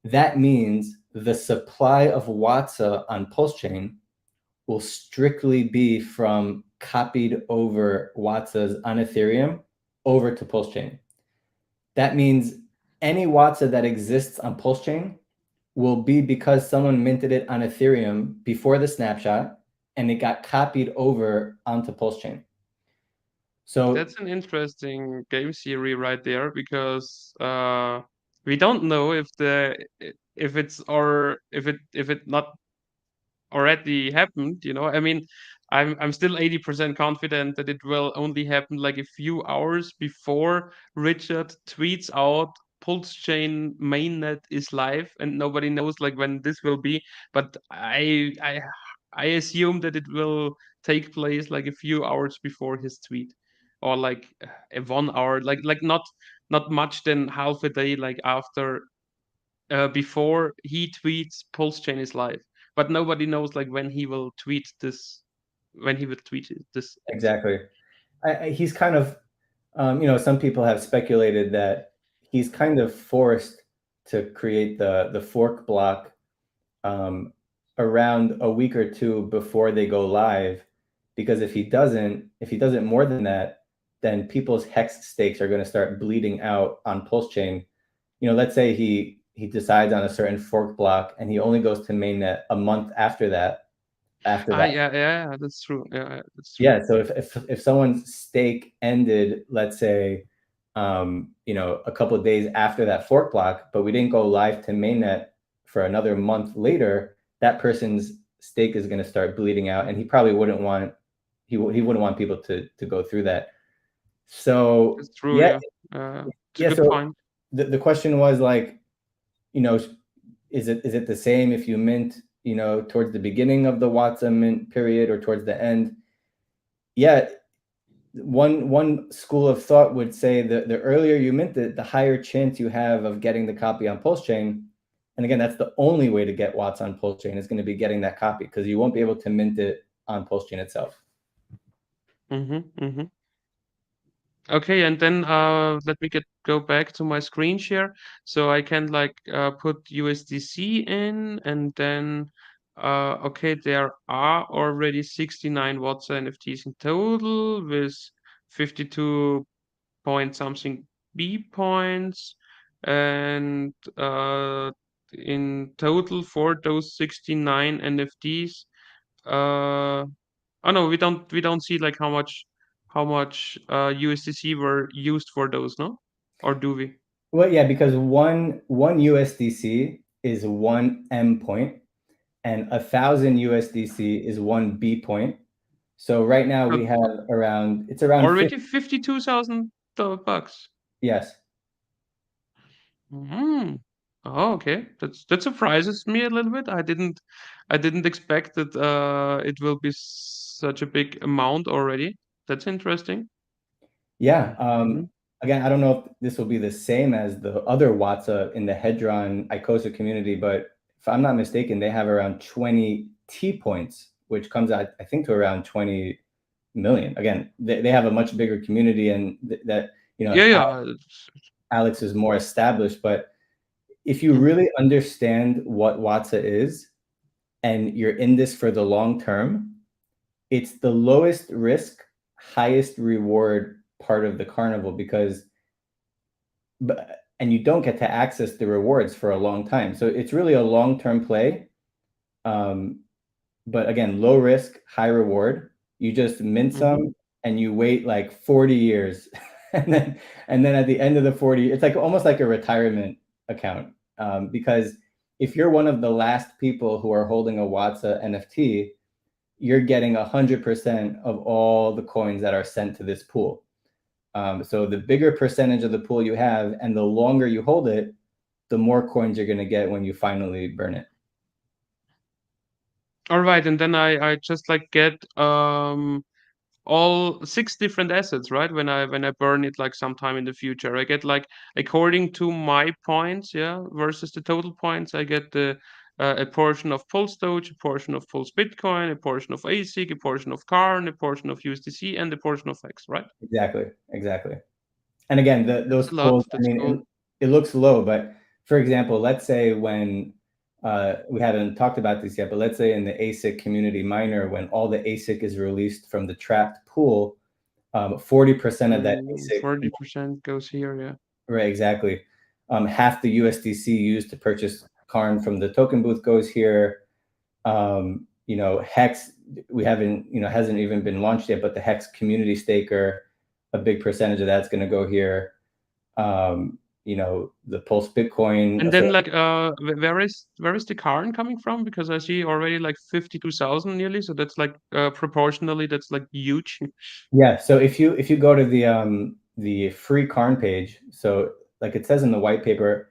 That means the supply of Watza on Pulse Chain will strictly be from copied over Watzas on Ethereum over to Pulse Chain. That means any Watza that exists on Pulse Chain will be because someone minted it on Ethereum before the snapshot and it got copied over onto Pulse Chain. So that's an interesting game theory right there, because we don't know if it not already happened. I mean, I'm still 80% confident that it will only happen like a few hours before Richard tweets out Pulse Chain mainnet is live, and nobody knows like when this will be. But I assume that it will take place like a few hours before his tweet, or like a 1 hour, like not much than half a day like after, before he tweets Pulse Chain is live. But nobody knows like when he will tweet this, this. exactly. He's kind of, some people have speculated that he's kind of forced to create the fork block around a week or two before they go live, because if he doesn't more than that, then people's HEX stakes are going to start bleeding out on Pulse Chain. Let's say he decides on a certain fork block and he only goes to mainnet a month after that. Yeah, that's true. Yeah, that's true. Yeah, so if someone's stake ended, let's say, a couple of days after that fork block, but we didn't go live to mainnet for another month later, that person's stake is going to start bleeding out, and he probably wouldn't want people to go through that. So It's true. Yeah, it's a good so point. the question was like, is it the same if you mint you know, towards the beginning of the Watza mint period or towards the end, yeah, one school of thought would say that the earlier you mint it, the higher chance you have of getting the copy on PulseChain. And again, that's the only way to get Watts on PulseChain is going to be getting that copy, because you won't be able to mint it on PulseChain itself. Okay, and then let me go back to my screen share, so I can like put USDC in, and then okay, there are already 69 Watza NFTs in total with 52 point something B points, and in total for those 69 NFTs, oh no, we don't see like how much USDC were used for those, no? Or do we? Well, yeah, because one USDC is one M point, and 1,000 USDC is one B point. So right now we have around, it's around already 52,000 bucks. Yes. Oh, okay. That surprises me a little bit. I didn't expect that it will be such a big amount already. That's interesting. Yeah. Again, I don't know if this will be the same as the other Watza in the Hedron ICOSA community, but if I'm not mistaken, they have around 20 T points, which comes out, I think, to around 20 million. Again, they have a much bigger community, and that, you know, Yeah. Alex is more established. But if you really understand what Watza is, and you're in this for the long term, it's the lowest risk, highest reward part of the carnival, because and you don't get to access the rewards for a long time. So it's really a long-term play. But again, low risk, high reward. You just mint some and you wait like 40 years. and then at the end of the 40, it's like almost like a retirement account. Because if you're one of the last people who are holding a Watza NFT, you're getting 100% of all the coins that are sent to this pool. So the bigger percentage of the pool you have, and the longer you hold it, the more coins you're going to get when you finally burn it. All right, and then I just like get all 6 different assets, right? When I burn it like sometime in the future, I get like, according to my points, yeah, versus the total points, I get the a portion of PulseDoge, a portion of PulseBitcoin, a portion of Asic, a portion of Karn, a portion of USDC, and a portion of HEX, right? Exactly. And again, those pools, I mean, cool. it looks low, but for example, let's say when we haven't talked about this yet, but let's say in the Asic community miner, when all the Asic is released from the trapped pool, 40% of that Asic, 40% goes here, yeah. Right, exactly. Half the USDC used to purchase Karn from the token booth goes here. You know, HEX, we haven't, you know, hasn't even been launched yet, but the HEX community staker, a big percentage of that's going to go here. You know, the Pulse Bitcoin. And then like, where is the Karn coming from? Because I see already like 52,000 nearly. So that's like proportionally, that's like huge. Yeah. So if you go to the free Karn page, so like it says in the white paper,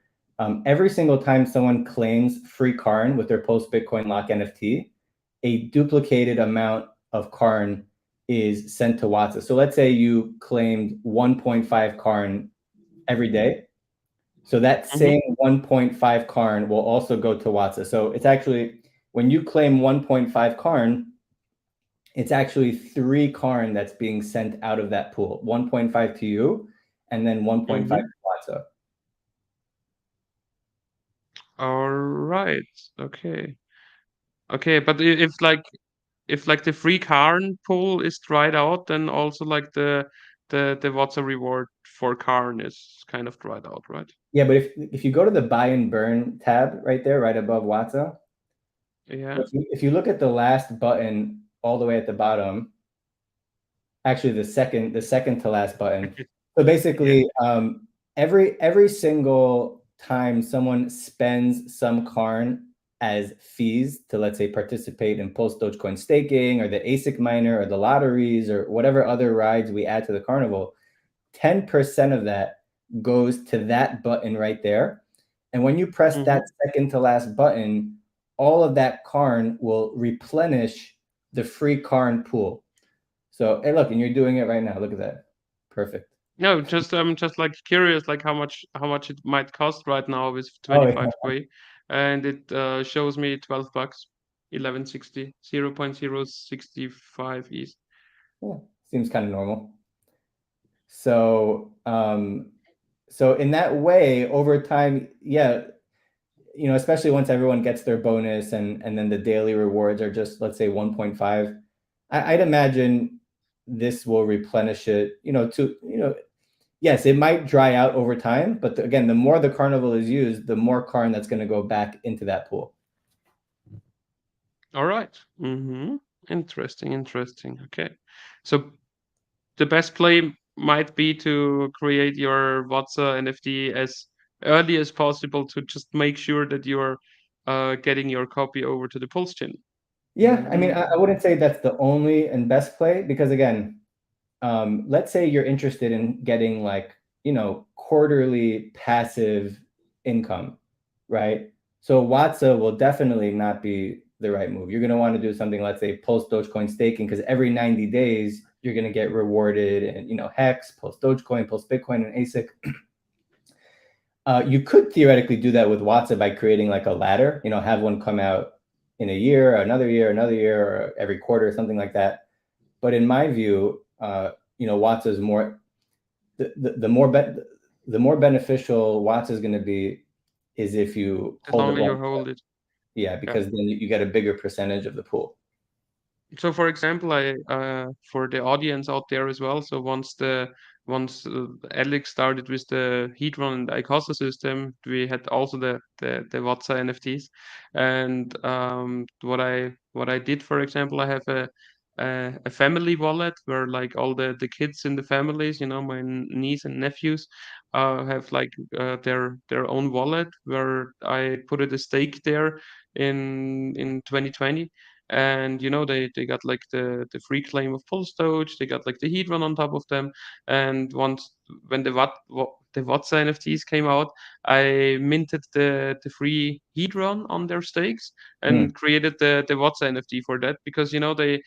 every single time someone claims free Karn with their Pulse Bitcoin lock NFT, a duplicated amount of Karn is sent to Watza. So let's say you claimed 1.5 Karn every day. So that same 1.5 Karn will also go to Watza. So it's actually, when you claim 1.5 Karn, it's actually 3 Karn that's being sent out of that pool. 1.5 to you, and then 1.5 to Watza. All right. Okay. Okay, but if like the free Karn pool is dried out, then also like the Watza reward for Karn is kind of dried out, right? Yeah, but if you go to the buy and burn tab right there, right above Watza, yeah. If you look at the last button all the way at the bottom, actually the second to last button. So basically, every single time someone spends some Karn as fees to, let's say, participate in PulseDogecoin staking or the Asic miner or the lotteries or whatever other rides we add to the carnival, 10% of that goes to that button right there. And when you press that second to last button, all of that Karn will replenish the free Karn pool. So, hey, look, and you're doing it right now. Look at that. Perfect. No, just I'm just like curious, like how much it might cost right now with Oh, yeah. 25 Gwei, and it shows me $12, 1160, 0.065 ETH. Yeah, seems kind of normal. So, so in that way, over time, yeah, you know, especially once everyone gets their bonus and then the daily rewards are just, let's say 1.5, I'd imagine this will replenish it, you know, to, you know, yes, it might dry out over time, but again, the more the Carnival is used, the more Karn that's going to go back into that pool. All right. Mm-hmm. Interesting. Okay. So the best play might be to create your Watza NFT as early as possible to just make sure that you're getting your copy over to the Pulse chain. Yeah, I mean, I wouldn't say that's the only and best play because again, let's say you're interested in getting like, you know, quarterly passive income, right? So Watza will definitely not be the right move. You're going to want to do something, let's say PulseDogecoin staking, because every 90 days you're going to get rewarded and, you know, HEX, PulseDogecoin, PulseBitcoin, and Asic. You could theoretically do that with Watza by creating like a ladder, you know, have one come out in a year, another year, or every quarter, or something like that. But in my view, you know, Watza is more the more beneficial Watza is going to be is if you As hold long it as you long. hold it. Yeah, because then you get a bigger percentage of the pool. So for example, I for the audience out there as well. So once Alex started with the Hedron and Icosa system, we had also the Watza NFTs. And what I did, for example, I have a family wallet where like all the kids in the families, you know, my niece and nephews, have like their own wallet where I put it a stake there in 2020. And you know they got like the free claim of PulseDoge, they got like the Hedron on top of them. And once when the Watza NFTs came out, I minted the free Hedron on their stakes and created the Watza NFT for that, because you know they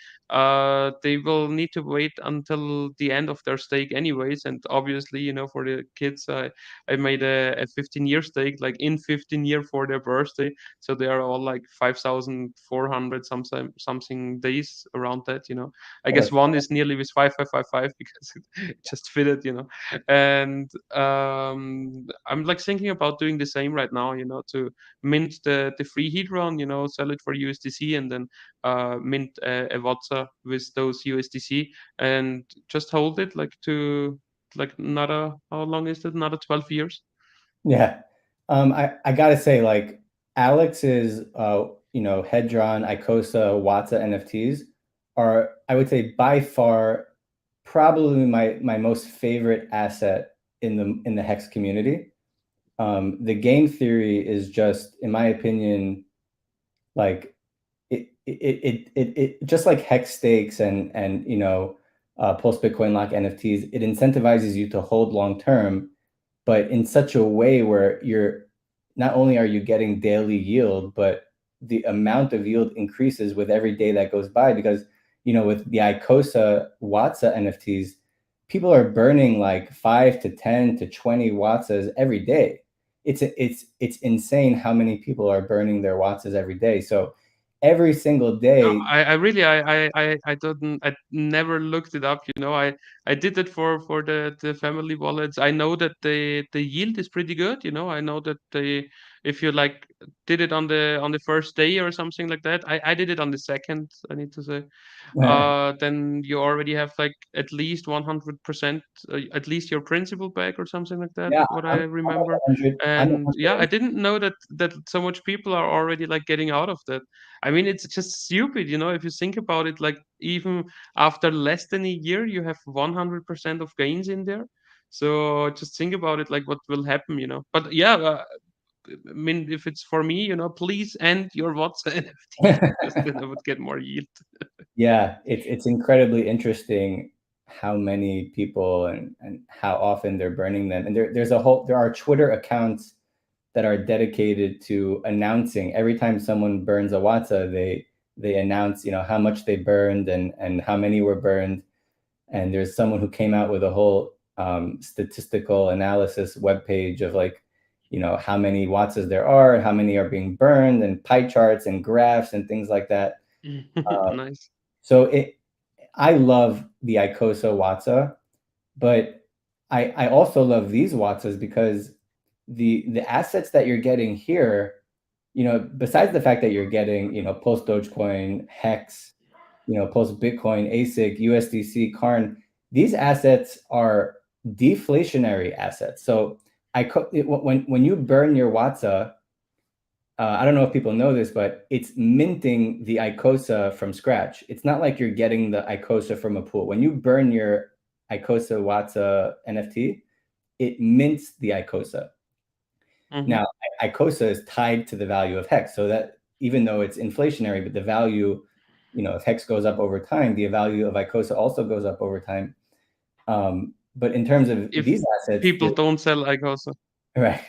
will need to wait until the end of their stake anyways. And obviously, you know, for the kids, I made a 15-year stake, like in 15 year for their birthday. So they are all like 5,400 something days around that, you know. I Oh, guess one is nearly with 5555 because it just fitted, you know. And I'm like thinking about doing the same right now, you know, to mint the free Hedron, you know, sell it for USDC, and then mint a Watza with those USDC, and just hold it like to like another, how long is it, another 12 years. yeah. I gotta say, like Alex's, you know, Hedron, Icosa, Watza NFTs are, I would say, by far, probably my most favorite asset in the Hex community. The game theory is just, in my opinion, like it just like HEX Stakes and you know, Pulse Bitcoin Lock NFTs. It incentivizes you to hold long term, but in such a way where you're not only are you getting daily yield, but the amount of yield increases with every day that goes by. Because, you know, with the Icosa Watza NFTs, people are burning like 5 to 10 to 20 Watzas every day. It's insane how many people are burning their Watzas every day. So every single No, day. I really I didn't, I never looked it up, you know. I did it for the family wallets. I know that the yield is pretty good, you know. I know that they, if you like did it on the first day or something like that. I did it on the second, I need to say. Then you already have like at least 100%, at least your principal back or something like that, Yeah, what I'm, I I'm like remember. 100. I'm And yeah, I 100. didn't know that so much people are already like getting out of that. I mean, it's just stupid, you know, if you think about it, like even after less than a year, you have 100% of gains in there. So just think about it, like what will happen, you know. But yeah, I mean, if it's for me, you know, please end your Watson NFTs, because then I would get more yield. Yeah, it's incredibly interesting how many people and how often they're burning them. And there are Twitter accounts that are dedicated to announcing every time someone burns a Watza, they announce, you know, how much they burned and how many were burned. And there's someone who came out with a whole statistical analysis webpage of like, you know, how many Watzas there are, how many are being burned, and pie charts and graphs and things like that. Nice. So I love the Icosa Watza, but I also love these Watzas because the assets that you're getting here, you know, besides the fact that you're getting, you know, post Dogecoin, HEX, you know, post Bitcoin, Asic, USDC, Karn, these assets are deflationary assets. So when you burn your Watza, I don't know if people know this, but it's minting the Icosa from scratch. It's not like you're getting the Icosa from a pool. When you burn your Icosa Watza NFT, it mints the Icosa. Now, Icosa is tied to the value of HEX, so that even though it's inflationary, but the value, you know, if HEX goes up over time, the value of Icosa also goes up over time. But in terms of If these assets, people don't sell Icosa. right?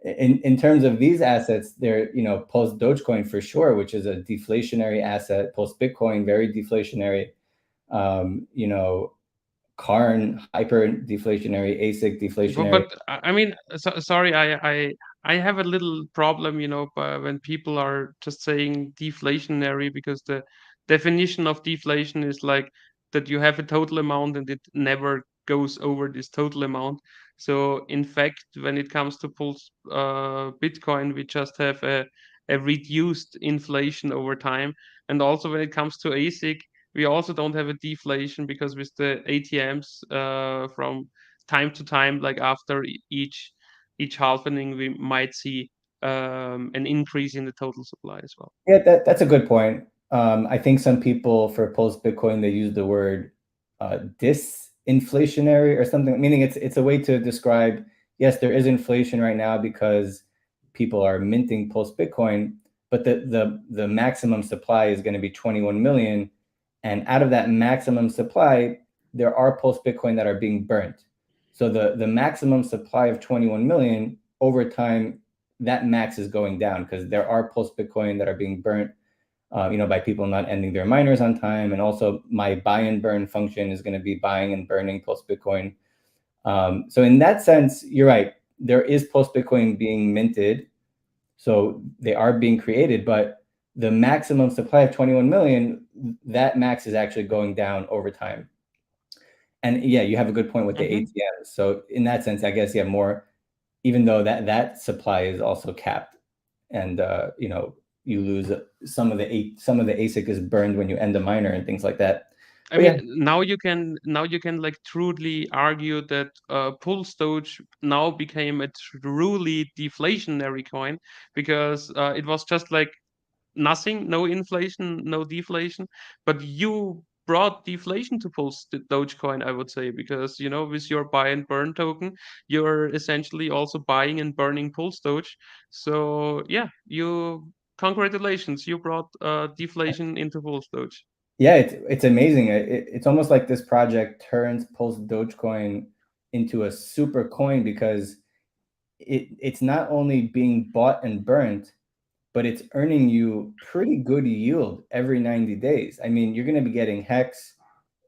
In terms of these assets, they're, you know, post Dogecoin for sure, which is a deflationary asset. Post Bitcoin, very deflationary. You know, Karn, hyper deflationary. Asic, deflationary. But I mean, sorry, I have a little problem, you know, when people are just saying deflationary, because the definition of deflation is like that you have a total amount and it never goes over this total amount. So in fact, when it comes to Pulse Bitcoin, we just have a reduced inflation over time. And also when it comes to ASIC, we also don't have a deflation, because with the ATMs from time to time, like after each halvening, we might see an increase in the total supply as well. Yeah, that's a good point. I think some people for post Bitcoin, they use the word disinflationary or something, meaning it's a way to describe, yes, there is inflation right now because people are minting post Bitcoin, but the maximum supply is going to be 21 million. And out of that maximum supply, there are post Bitcoin that are being burnt. So the maximum supply of 21 million over time, that max is going down because there are post Bitcoin that are being burnt, you know, by people not ending their miners on time. And also my buy and burn function is going to be buying and burning post Bitcoin. So in that sense, you're right. There is post Bitcoin being minted. So they are being created, but the maximum supply of 21 million, that max is actually going down over time. And yeah, you have a good point with the ATMs. So in that sense, I guess you have more, even though that supply is also capped, and you know, you lose some of the ASIC is burned when you end a miner and things like that. I But mean, yeah, now you can like truly argue that PulseDoge now became a truly deflationary coin, because it was just like nothing, no inflation, no deflation, but you brought deflation to Pulse Dogecoin, I would say, because, you know, with your buy and burn token, you're essentially also buying and burning Pulse Doge. So yeah, congratulations, you brought deflation into Pulse Doge. yeah, it's amazing. It's almost like this project turns Pulse Dogecoin into a super coin because it's not only being bought and burnt, but it's earning you pretty good yield every 90 days. I mean, you're going to be getting HEX,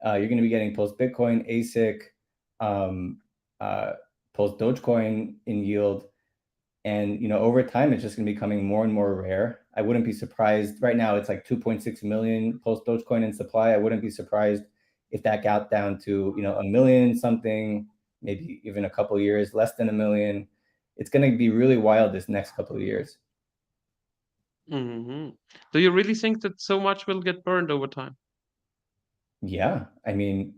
you're going to be getting Pulse Bitcoin, ASIC, Pulse Dogecoin in yield. And, you know, over time, it's just going to be becoming more and more rare. I wouldn't be surprised. Right now, it's like 2.6 million Pulse Dogecoin in supply. I wouldn't be surprised if that got down to, you know, a million something, maybe even a couple of years, less than a million. It's going to be really wild this next couple of years. Do you really think that so much will get burned over time? Yeah. I mean,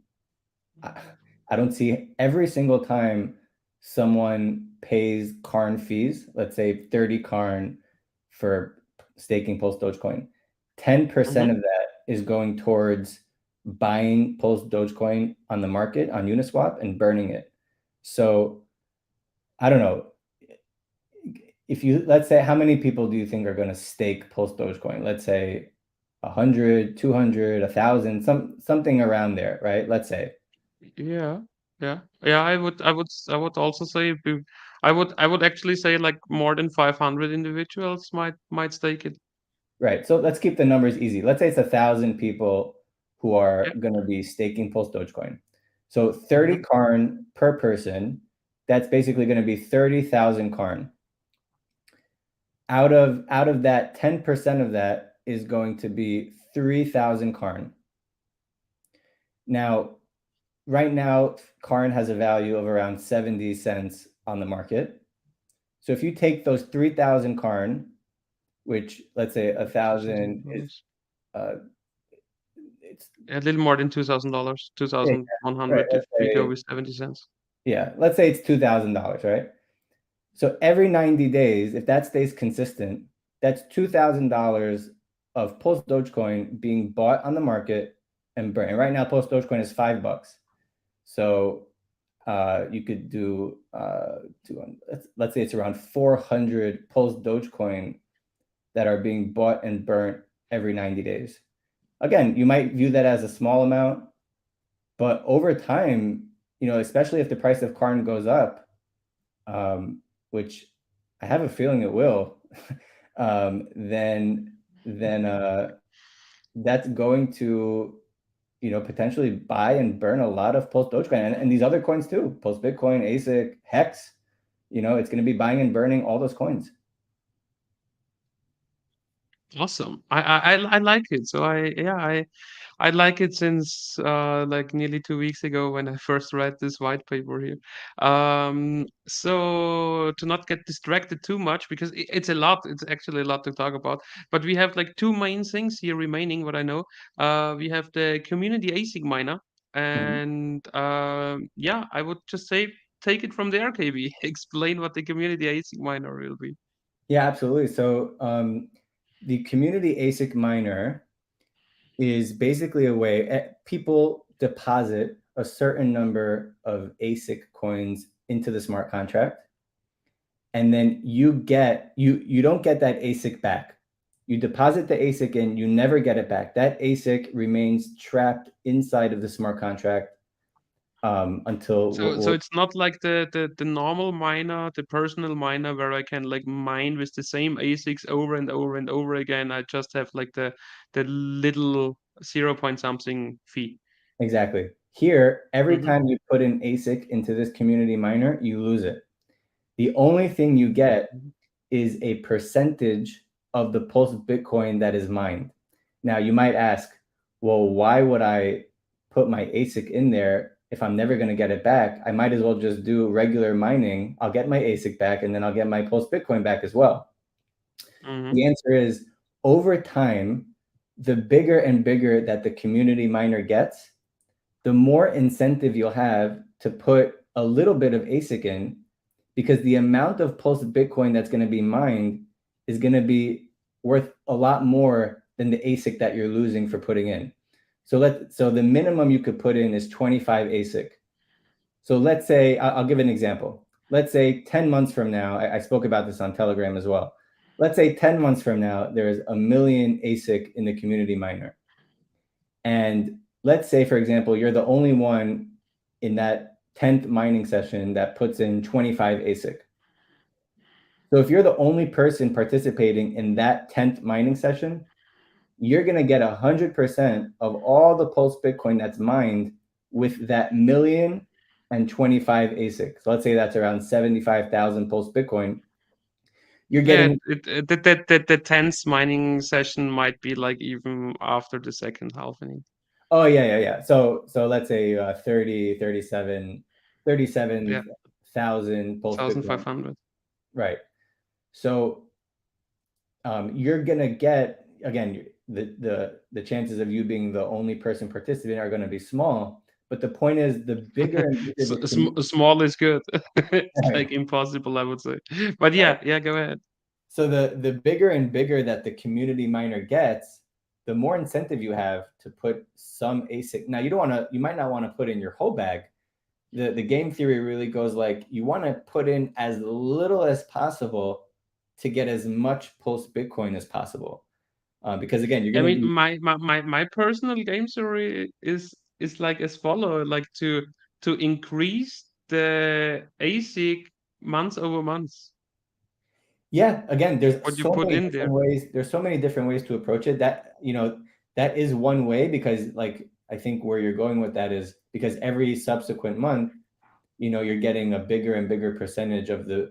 I don't see every single time someone pays Karn fees, let's say 30 Karn for staking Pulse Dogecoin, 10% of that is going towards buying Pulse Dogecoin on the market on Uniswap and burning it. So I don't know. If you, let's say, how many people do you think are going to stake Pulse Dogecoin? Let's say 100, 200, 1,000, something around there, right? Let's say. Yeah, yeah, yeah. I would also say I would actually say like more than 500 individuals might stake it. Right. So let's keep the numbers easy. Let's say it's 1,000 people who are Yeah. going to be staking PulseDogecoin. So 30 Karn per person, that's basically going to be 30,000 Karn. Out of that, 10% of that is going to be 3,000 Karn. Now, right now, Karn has a value of around 70 cents on the market. So if you take those 3,000 Karn, which let's say 1,000 is, it's a little more than $2,000, yeah, right. 2,100 if Let's we go say, with 70 cents. yeah, let's say it's $2,000, right? So every 90 days, if that stays consistent, that's $2,000 of Pulse Dogecoin being bought on the market and burned. And right now, Pulse Dogecoin is $5. So you could do let's say it's around 400 Pulse Dogecoin that are being bought and burnt every 90 days. Again, you might view that as a small amount, but over time, especially if the price of Karn goes up, which I have a feeling it will, then that's going to potentially buy and burn a lot of Pulse Dogecoin and these other coins too, Pulse Bitcoin, Asic, Hex. It's going to be buying and burning all those coins. Awesome. I like it. So I like it since like nearly 2 weeks ago when I first read this white paper here. So to not get distracted too much because it's a lot. It's actually a lot to talk about. But we have like two main things here remaining. What I know, we have the community Asic miner, and yeah, I would just say take it from there, KB. Explain what the community Asic miner will be. Yeah, absolutely. So the community ASIC miner is basically a way people deposit a certain number of ASIC coins into the smart contract, and then you don't get that ASIC back. You deposit the ASIC in, you never get it back. That ASIC remains trapped inside of the smart contract until So it's not like the normal miner, the personal miner, where I can like mine with the same ASICs over and over and over again. I just have like the little 0 point something fee. Exactly. Here, every Mm-hmm. time you put an ASIC into this community miner, you lose it. The only thing you get is a percentage of the Pulse Bitcoin that is mined. Now, you might ask, well, why would I put my ASIC in there if I'm never going to get it back? I might as well just do regular mining. I'll get my ASIC back, and then I'll get my Pulse Bitcoin back as well. Mm-hmm. The answer is, over time, the bigger and bigger that the community miner gets, the more incentive you'll have to put a little bit of ASIC in, because the amount of Pulse Bitcoin that's going to be mined is going to be worth a lot more than the ASIC that you're losing for putting in. So the minimum you could put in is 25 ASIC. So let's say, I'll give an example. Let's say 10 months from now, I spoke about this on Telegram as well. Let's say 10 months from now, there is 1 million ASIC in the community miner. And let's say, for example, you're the only one in that 10th mining session that puts in 25 ASIC. So if you're the only person participating in that 10th mining session, you're going to get 100% of all the Pulse Bitcoin that's mined with that 1,025 ASIC. So let's say that's around 75,000 Pulse Bitcoin. You're Yeah, getting the 10th mining session might be like even after the second halving. Oh, yeah. So let's say 37,000 Pulse Bitcoin. 1,500. Right. So you're gonna get, again, the chances of you being the only person participating are going to be small. But the point is, the bigger and bigger Small is good. It's right, like impossible, I would say. But yeah, go ahead. so the bigger and bigger that the community miner gets, the more incentive you have to put some ASIC. Now you might not want to put in your whole bag. The game theory really goes like, you want to put in as little as possible to get as much Pulse Bitcoin as possible. Because again, you're I going to mean, be my personal game story is like as follow, like to increase the ASIC months over months. Yeah, again, there's What you so put many in different there. ways. There's so many different ways to approach it. That, you know, that is one way, because like I think where you're going with that is because every subsequent month, you know, you're getting a bigger and bigger percentage of the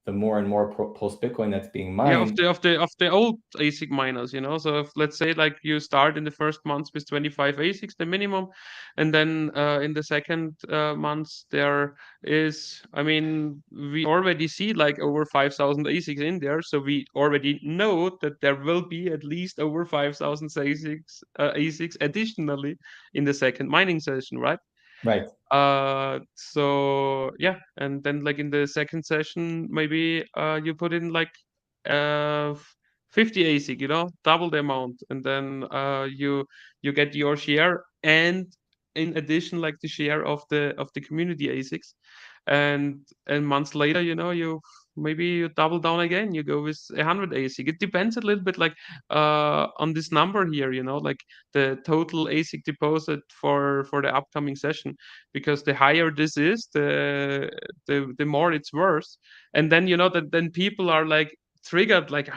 the more and more pulse Bitcoin that's being Yeah, mined. of the old ASIC miners, you know. So if let's say like you start in the first months with 25 ASICs, the minimum, and then in the second months there is, I mean, we already see like over 5,000 ASICs in there, so we already know that there will be at least over 5,000 ASICs additionally in the second mining session, right? Right. So yeah, and then like in the second session maybe you put in like uh 50 ASIC, you know, double the amount, and then you get your share, and in addition like the share of the community ASICs, and months later, you know, you maybe you double down again, you go with 100 ASIC. It depends a little bit like on this number here, you know, like the total ASIC deposit for the upcoming session, because the higher this is, the more it's worth. And then, you know, that then people are like triggered, like,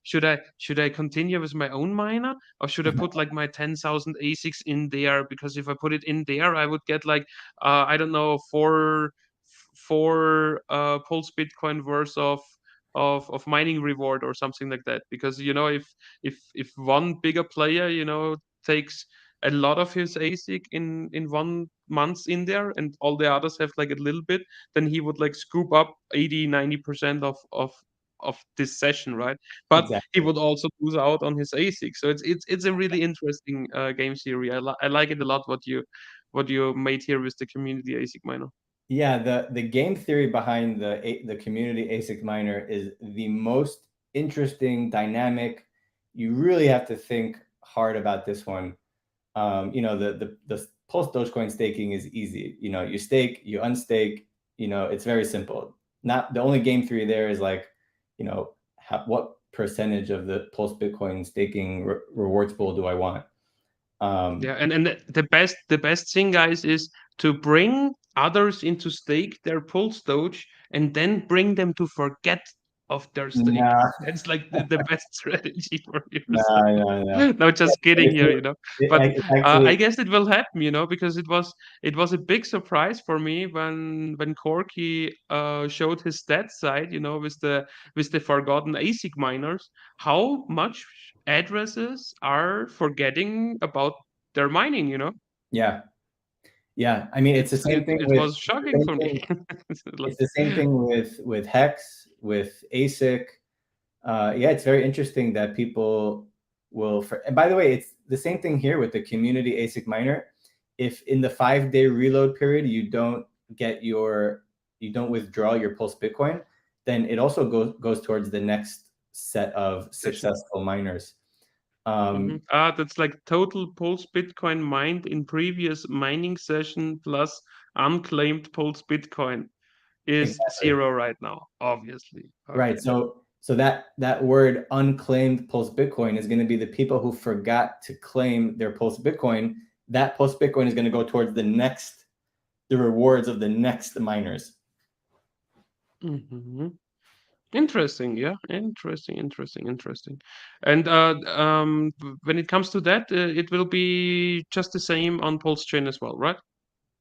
should I continue with my own miner, or should I put like my 10,000 ASICs in there? Because if I put it in there, I would get like I don't know, four pulse Bitcoin worth of mining reward or something like that. Because, you know, if one bigger player, you know, takes a lot of his ASIC in 1 month in there, and all the others have like a little bit, then he would like scoop up 80-90% of this session, right? But he Exactly. would also lose out on his ASIC. So it's a really interesting game theory. I like it a lot what you made here with the community ASIC miner. Yeah, the game theory behind the community ASIC miner is the most interesting, dynamic. You really have to think hard about this one. You know, the Pulse Dogecoin staking is easy. You know, you stake, you unstake. You know, it's very simple. Not the only game theory there is like, you know, what percentage of the Pulse Bitcoin staking rewards pool do I want? Yeah, and the best thing, guys, is to bring others into stake their Pulse Doge, and then bring them to forget of their stake. No, That's like the best strategy for you. no, So no, no. no, just kidding here, you know. But It's I actually, guess it will happen, you know, because it was a big surprise for me when Corky showed his stats side, you know, with the forgotten ASIC miners, how much addresses are forgetting about their mining, you know. yeah, yeah. I mean, it's the same thing It with was shocking for me. it's Like, the same thing with Hex, with Asic. Yeah, it's very interesting that people will. And by the way, it's the same thing here with the community ASIC miner. If in the 5-day reload period you don't withdraw your Pulse Bitcoin, then it also goes towards the next set of session. successful miners. That's like total Pulse Bitcoin mined in previous mining session plus unclaimed Pulse Bitcoin is Exactly. 0 right now, obviously. Right. Okay. So that word unclaimed Pulse Bitcoin is going to be the people who forgot to claim their Pulse Bitcoin. That Pulse Bitcoin is going to go towards the rewards of the next miners. hmm Interesting, yeah. Interesting. And when it comes to that, it will be just the same on Pulse Chain as well, right?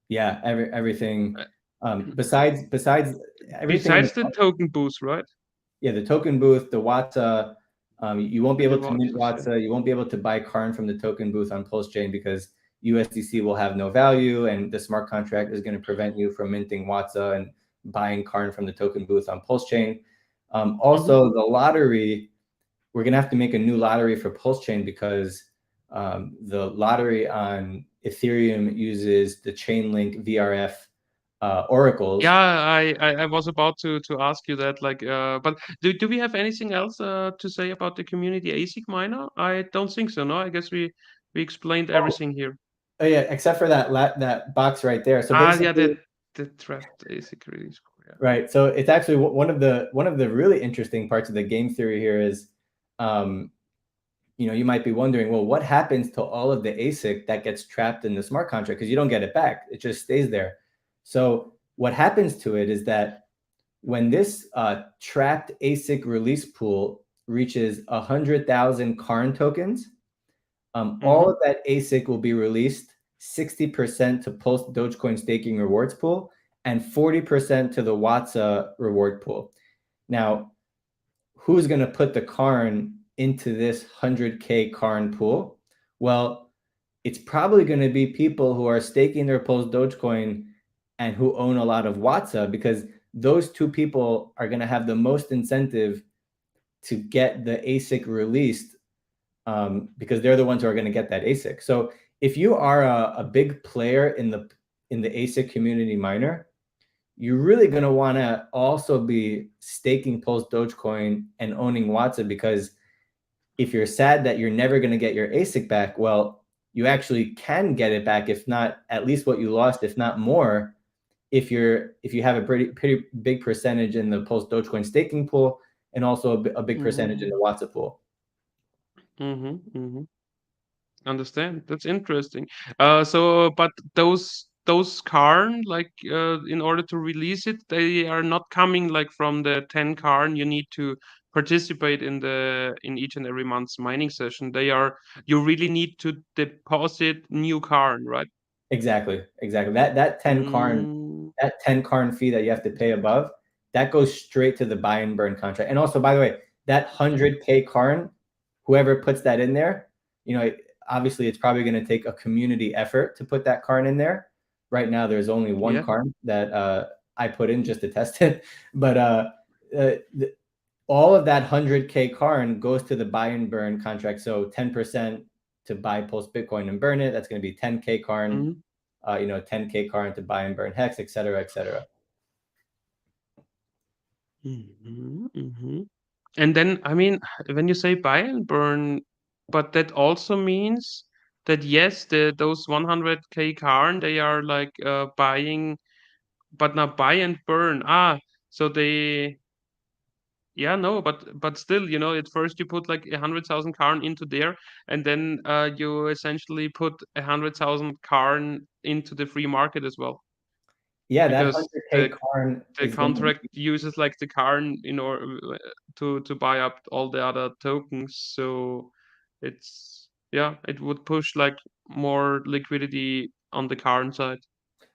Yeah, everything Uh, besides everything in the Besides the token boost, right? yeah, the token booth, the Watza, you won't be And the able to mint watches, yeah. Watza. You won't be able to buy Karn from the token booth on Pulse Chain because USDC will have no value, and the smart contract is going to prevent you from minting Watza and buying Karn from the token booth on Pulse Chain. Mhm. Also, the lottery, we're going to have to make a new lottery for Pulse Chain because the lottery on Ethereum uses the Chainlink VRF oracles. Yeah, I was about to ask you that, like, but do we have anything else to say about the community ASIC miner? I don't think so. No, I guess we explained everything here. Oh yeah, except for that box right there. So Yeah, basically, the trapped ASIC release core. Yeah. right. So it's actually one of the really interesting parts of the game theory here is, you know, you might be wondering, well, what happens to all of the ASIC that gets trapped in the smart contract? Because you don't get it back; it just stays there. So what happens to it is that when this trapped ASIC release pool reaches 100,000 Karn tokens, all of that ASIC will be released 60% to PulseDogecoin staking rewards pool and 40% to the Watza reward pool. Now, who's going to put the Karn into this 100K Karn pool? Well, it's probably going to be people who are staking their PulseDogecoin and who own a lot of Watza, because those two people are going to have the most incentive to get the ASIC released, because they're the ones who are going to get that ASIC. So if you are a big player in the ASIC community miner, you're really going to want to also be staking PulseDogecoin and owning Watza, because if you're sad that you're never going to get your ASIC back, well, you actually can get it back, if not at least what you lost, if not more, if you have a pretty big percentage in the PulseDogecoin staking pool, and also a big percentage in the Watza pool. Understand. That's interesting. So, but those Karn, like, in order to release it, they are not coming like from the 10 Karn. You need to participate in each and every month's mining session. You really need to deposit new Karn, right? Exactly. That 10 Karn, that 10 Karn fee that you have to pay above, that goes straight to the buy and burn contract. And also, by the way, that 100K Karn, whoever puts that in there, obviously it's probably going to take a community effort to put that Karn in there. Right now, there's only one Karn that I put in just to test it. But all of that 100K Karn goes to the buy and burn contract. So 10% to buy Pulse Bitcoin and burn it. That's going to be 10K Karn, 10K Karn to buy and burn Hex, et cetera, et cetera. And then, I mean, when you say buy and burn, but that also means that yes, those 100K Karn, they are like buying, but now buy and burn. So they, no, but still, at first you put like 100,000 Karn into there, and then you essentially put 100,000 Karn into the free market as well. Yeah, because that 100K Karn the contract uses like the Karn in order to buy up all the other tokens. So it would push like more liquidity on the Karn side,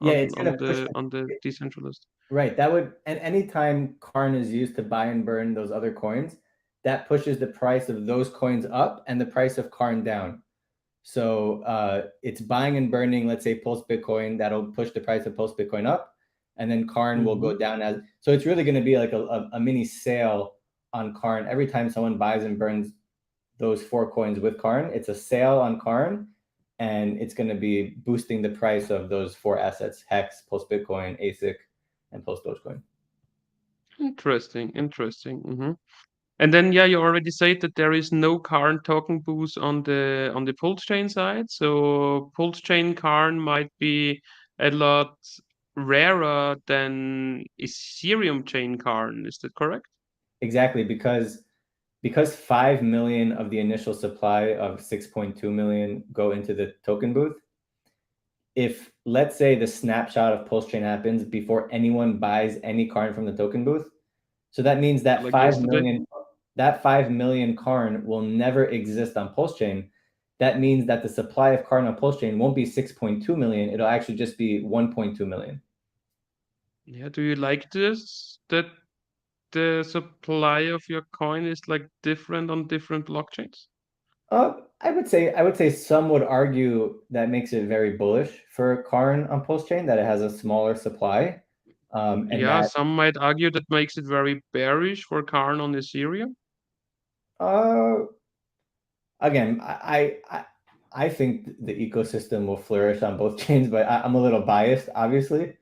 it's going to push on the decentralized. Right. That would, and anytime Karn is used to buy and burn those other coins, that pushes the price of those coins up and the price of Karn down. So it's buying and burning, let's say Pulse Bitcoin, that'll push the price of Pulse Bitcoin up, and then Karn will go down so it's really going to be like a mini sale on Karn. Every time someone buys and burns those 4 coins with Karn, it's a sale on Karn, and it's going to be boosting the price of those 4 assets: Hex, Pulse Bitcoin, Asic, and PulseDogecoin. Interesting. And then you already said that there is no Karn token boost on the Pulse chain side. So Pulse chain Karn might be a lot rarer than Ethereum chain Karn. Is that correct? Exactly, because 5 million of the initial supply of 6.2 million go into the token booth. If, let's say, the snapshot of Pulse chain happens before anyone buys any Karn from the token booth, so that means that Like 5 yesterday? million, that 5 million Karn will never exist on Pulse chain. That means that the supply of Karn on Pulse chain won't be 6.2 million. It'll actually just be 1.2 million. Yeah. Do you like this? That the supply of your coin is like different on different blockchains? I would say some would argue that makes it very bullish for Karn on Pulse chain, that it has a smaller supply. And that Some might argue that makes it very bearish for Karn on Ethereum. Again, I think the ecosystem will flourish on both chains, but I'm a little biased, obviously.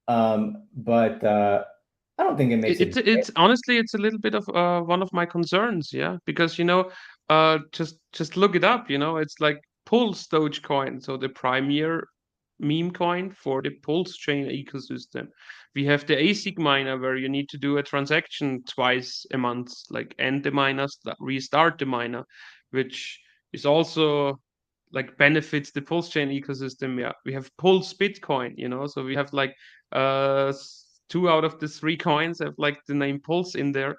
But I don't think it makes it. It's honestly, it's a little bit of one of my concerns, because just look it up. It's like PulseDogecoin, so the premier meme coin for the Pulse chain ecosystem. We have the Asic miner where you need to do a transaction twice a month, like end the miner, restart the miner, which is also like benefits the Pulse chain ecosystem. Yeah, we have Pulse Bitcoin, so we have like 2 out of the 3 coins have like the name Pulse in there,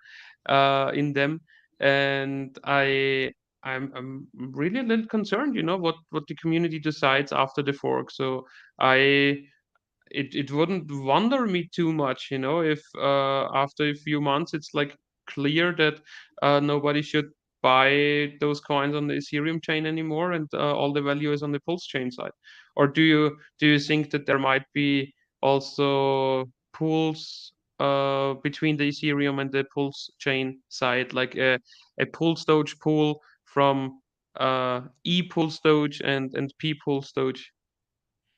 in them, and I'm really a little concerned, what the community decides after the fork. So I it wouldn't wonder me too much, if after a few months it's like clear that nobody should buy those coins on the Ethereum chain anymore, and all the value is on the Pulse chain side. Or do you think that there might be also pools between the Ethereum and the Pulse chain side, like a PulseDoge pool from ePulseDoge and pPulseDoge?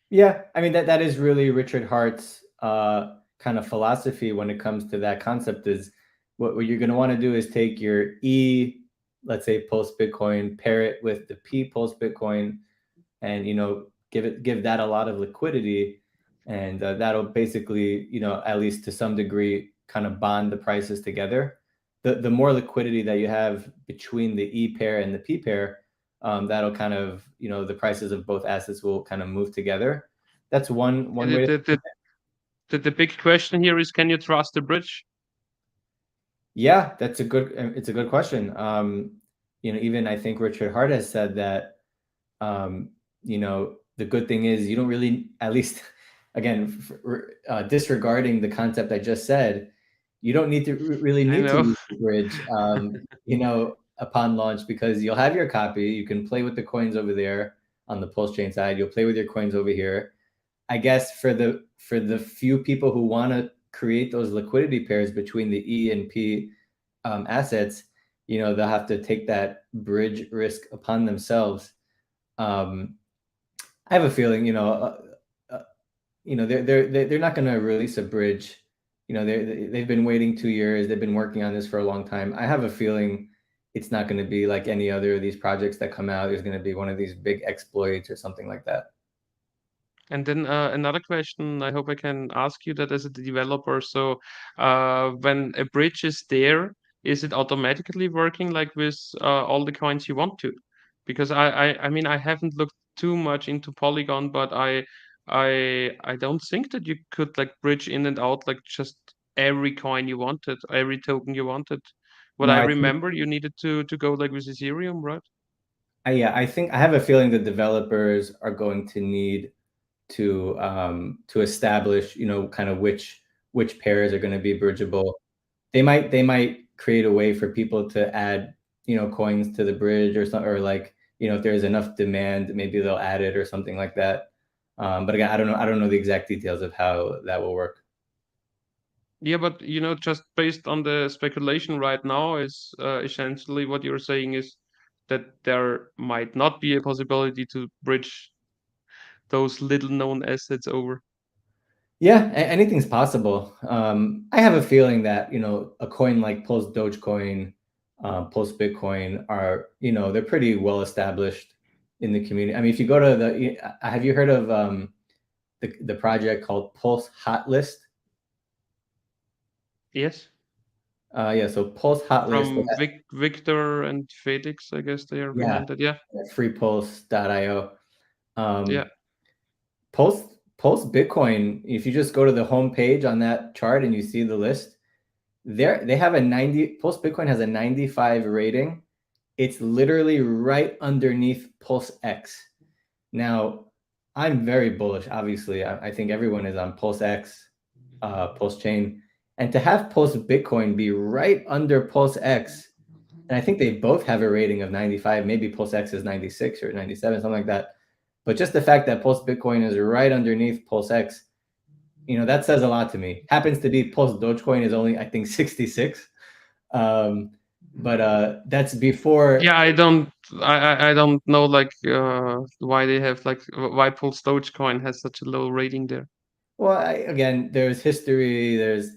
Yeah, I mean that is really Richard Hart's kind of philosophy when it comes to that concept. Is what you're going to want to do is take your let's say Pulse Bitcoin, pair it with the P Pulse Bitcoin, and give that a lot of liquidity, and that'll basically at least to some degree kind of bond the prices together. The more liquidity that you have between the E pair and the P pair, that'll kind of the prices of both assets will kind of move together. That's one The, way. the, the, the big question here is, can you trust the bridge? Yeah, it's a good question. Even I think Richard Hart has said that the good thing is you don't really, at least again, disregarding the concept I just said, you don't need to really I need to know. use the bridge, upon launch, because you'll have your copy. You can play with the coins over there on the Pulse chain side. You'll play with your coins over here. I guess for the few people who want to create those liquidity pairs between the E and P assets, they'll have to take that bridge risk upon themselves. I have a feeling, they're not going to release a bridge. They've been waiting 2 years. They've been working on this for a long time. I have a feeling it's not going to be like any other of these projects that come out. There's going to be one of these big exploits or something like that. And then another question, I hope I can ask you that as a developer. So when a bridge is there, is it automatically working like with all the coins you want to? Because I mean, I haven't looked too much into Polygon, but I don't think that you could like bridge in and out like just every coin you wanted, every token you wanted. What No, I I think remember, you needed to go like with Ethereum, right? I think I have a feeling the developers are going to need to establish, kind of which pairs are going to be bridgeable. They might create a way for people to add, coins to the bridge or something, or like, if there's enough demand, maybe they'll add it or something like that. But again, I don't know the exact details of how that will work. Yeah, but just based on the speculation right now, is essentially what you're saying is that there might not be a possibility to bridge those little known assets over. Yeah, anything's possible. I have a feeling that, a coin like Pulse Dogecoin, Pulse Bitcoin are, they're pretty well established in the community. I mean, if you go to have you heard of the project called Pulse Hot List? Yes, Yeah, so Pulse Hot List, from Victor and Felix, I guess they are yeah, behind it. Yeah, freepulse.io. yeah. Um, Pulse Bitcoin, if you just go to the home page on that chart and you see the list, they have Pulse Bitcoin has a 95 rating. It's literally right underneath Pulse X. Now, I'm very bullish. Obviously, I think everyone is on Pulse X, Pulse Chain, and to have Pulse Bitcoin be right under Pulse X, and I think they both have a rating of 95. Maybe Pulse X is 96 or 97, something like that. But just the fact that Pulse Bitcoin is right underneath Pulse X, that says a lot to me. Happens to be Pulse Dogecoin is only, I think, 66. But that's before. Yeah, I don't know like why they have like why PulseDogecoin has such a low rating there. Well, again, there's history. There's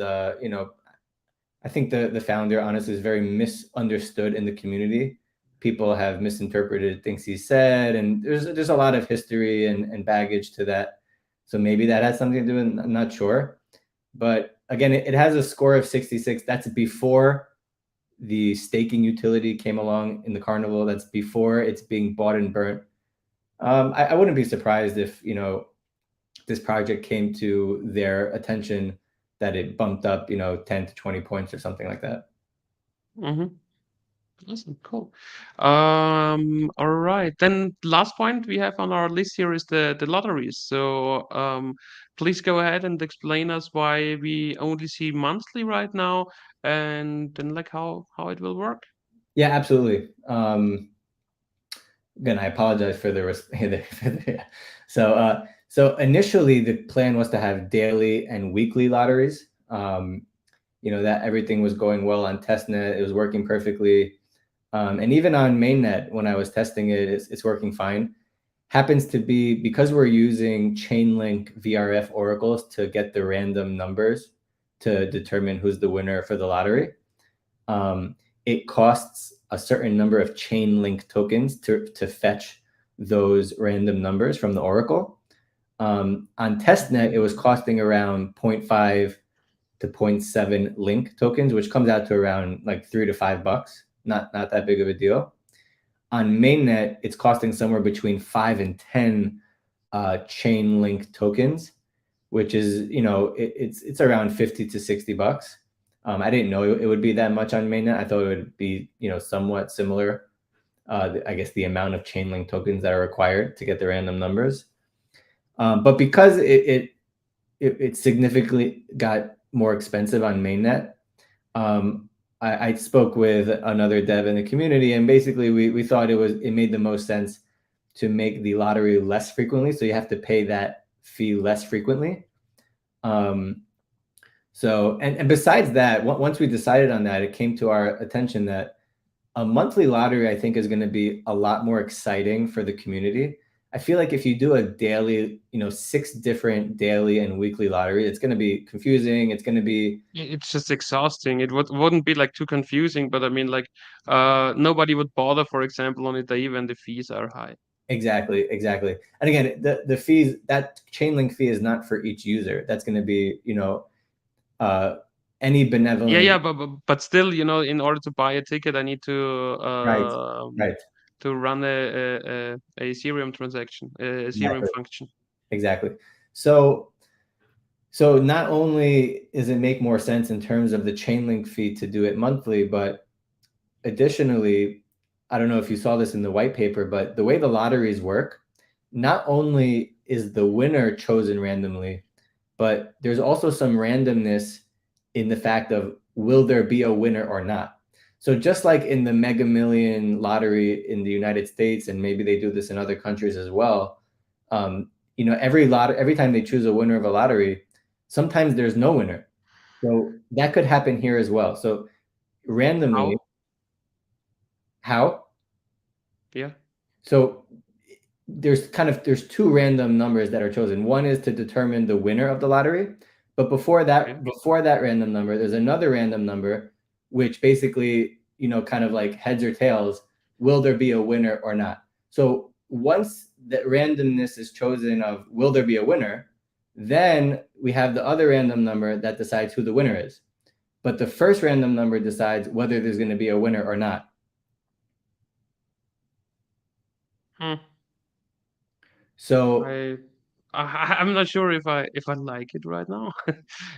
I think the founder honestly is very misunderstood in the community. People have misinterpreted things he said, and there's a lot of history and baggage to that. So maybe that has something to do with. I'm not sure, but again, it has a score of 66. That's before the staking utility came along in the Carnival. That's before it's being bought and burnt. I wouldn't be surprised if this project came to their attention that it bumped up, 10 to 20 points or something like that. Mm-hmm. Awesome, cool. All right. Then last point we have on our list here is the lotteries. So please go ahead and explain us why we only see monthly right now, and then like how it will work. Yeah, absolutely. Again, I apologize for the so initially the plan was to have daily and weekly lotteries. That everything was going well on testnet, it was working perfectly. And even on mainnet, when I was testing it, it's working fine. Happens to be because we're using Chainlink VRF oracles to get the random numbers to determine who's the winner for the lottery. It costs a certain number of Chainlink tokens to fetch those random numbers from the oracle. On testnet, it was costing around 0.5 to 0.7 link tokens, which comes out to around like $3 to $5. Not that big of a deal. On mainnet, it's costing somewhere between 5 and 10 Chainlink tokens, which is, it's around 50 to $60. I didn't know it would be that much on mainnet. I thought it would be, somewhat similar. I guess the amount of Chainlink tokens that are required to get the random numbers. But because it significantly got more expensive on mainnet, I spoke with another dev in the community, and basically we thought it made the most sense to make the lottery less frequently, so you have to pay that fee less frequently. So besides that, once we decided on that, it came to our attention that a monthly lottery, I think, is going to be a lot more exciting for the community. I feel like if you do a daily, 6 different daily and weekly lottery, it's going to be confusing. It's going to be... It's just exhausting. It wouldn't be like too confusing, but I mean like nobody would bother, for example, on a day when the fees are high. Exactly. And again, the fees, that Chainlink fee is not for each user. That's going to be, any benevolent... Yeah, but still, in order to buy a ticket, I need to Right. to run a Ethereum transaction, a Ethereum function. Exactly. So not only does it make more sense in terms of the Chainlink fee to do it monthly, but additionally, I don't know if you saw this in the white paper, but the way the lotteries work, not only is the winner chosen randomly, but there's also some randomness in the fact of, will there be a winner or not? So just like in the Mega Million lottery in the United States, and maybe they do this in other countries as well, every time they choose a winner of a lottery, sometimes there's no winner. So that could happen here as well. So randomly... How? Yeah. So there's 2 random numbers that are chosen. One is to determine the winner of the lottery, but before that random number, there's another random number, which basically, kind of like heads or tails, will there be a winner or not? So once that randomness is chosen of will there be a winner, then we have the other random number that decides who the winner is. But the first random number decides whether there's going to be a winner or not. So I'm not sure if I like it right now.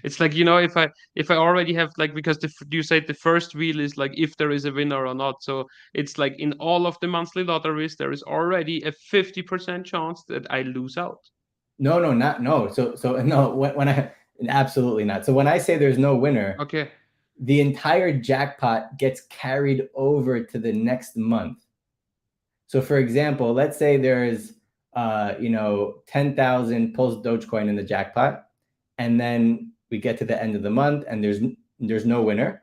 It's like, if I already have, like, because you said the first wheel is like if there is a winner or not. So it's like in all of the monthly lotteries, there is already a 50% chance that I lose out. No. So no, when I... Absolutely not. So when I say there's no winner, okay, the entire jackpot gets carried over to the next month. So for example, let's say there's 10,000 PulseDogecoin in the jackpot, and then we get to the end of the month and there's no winner.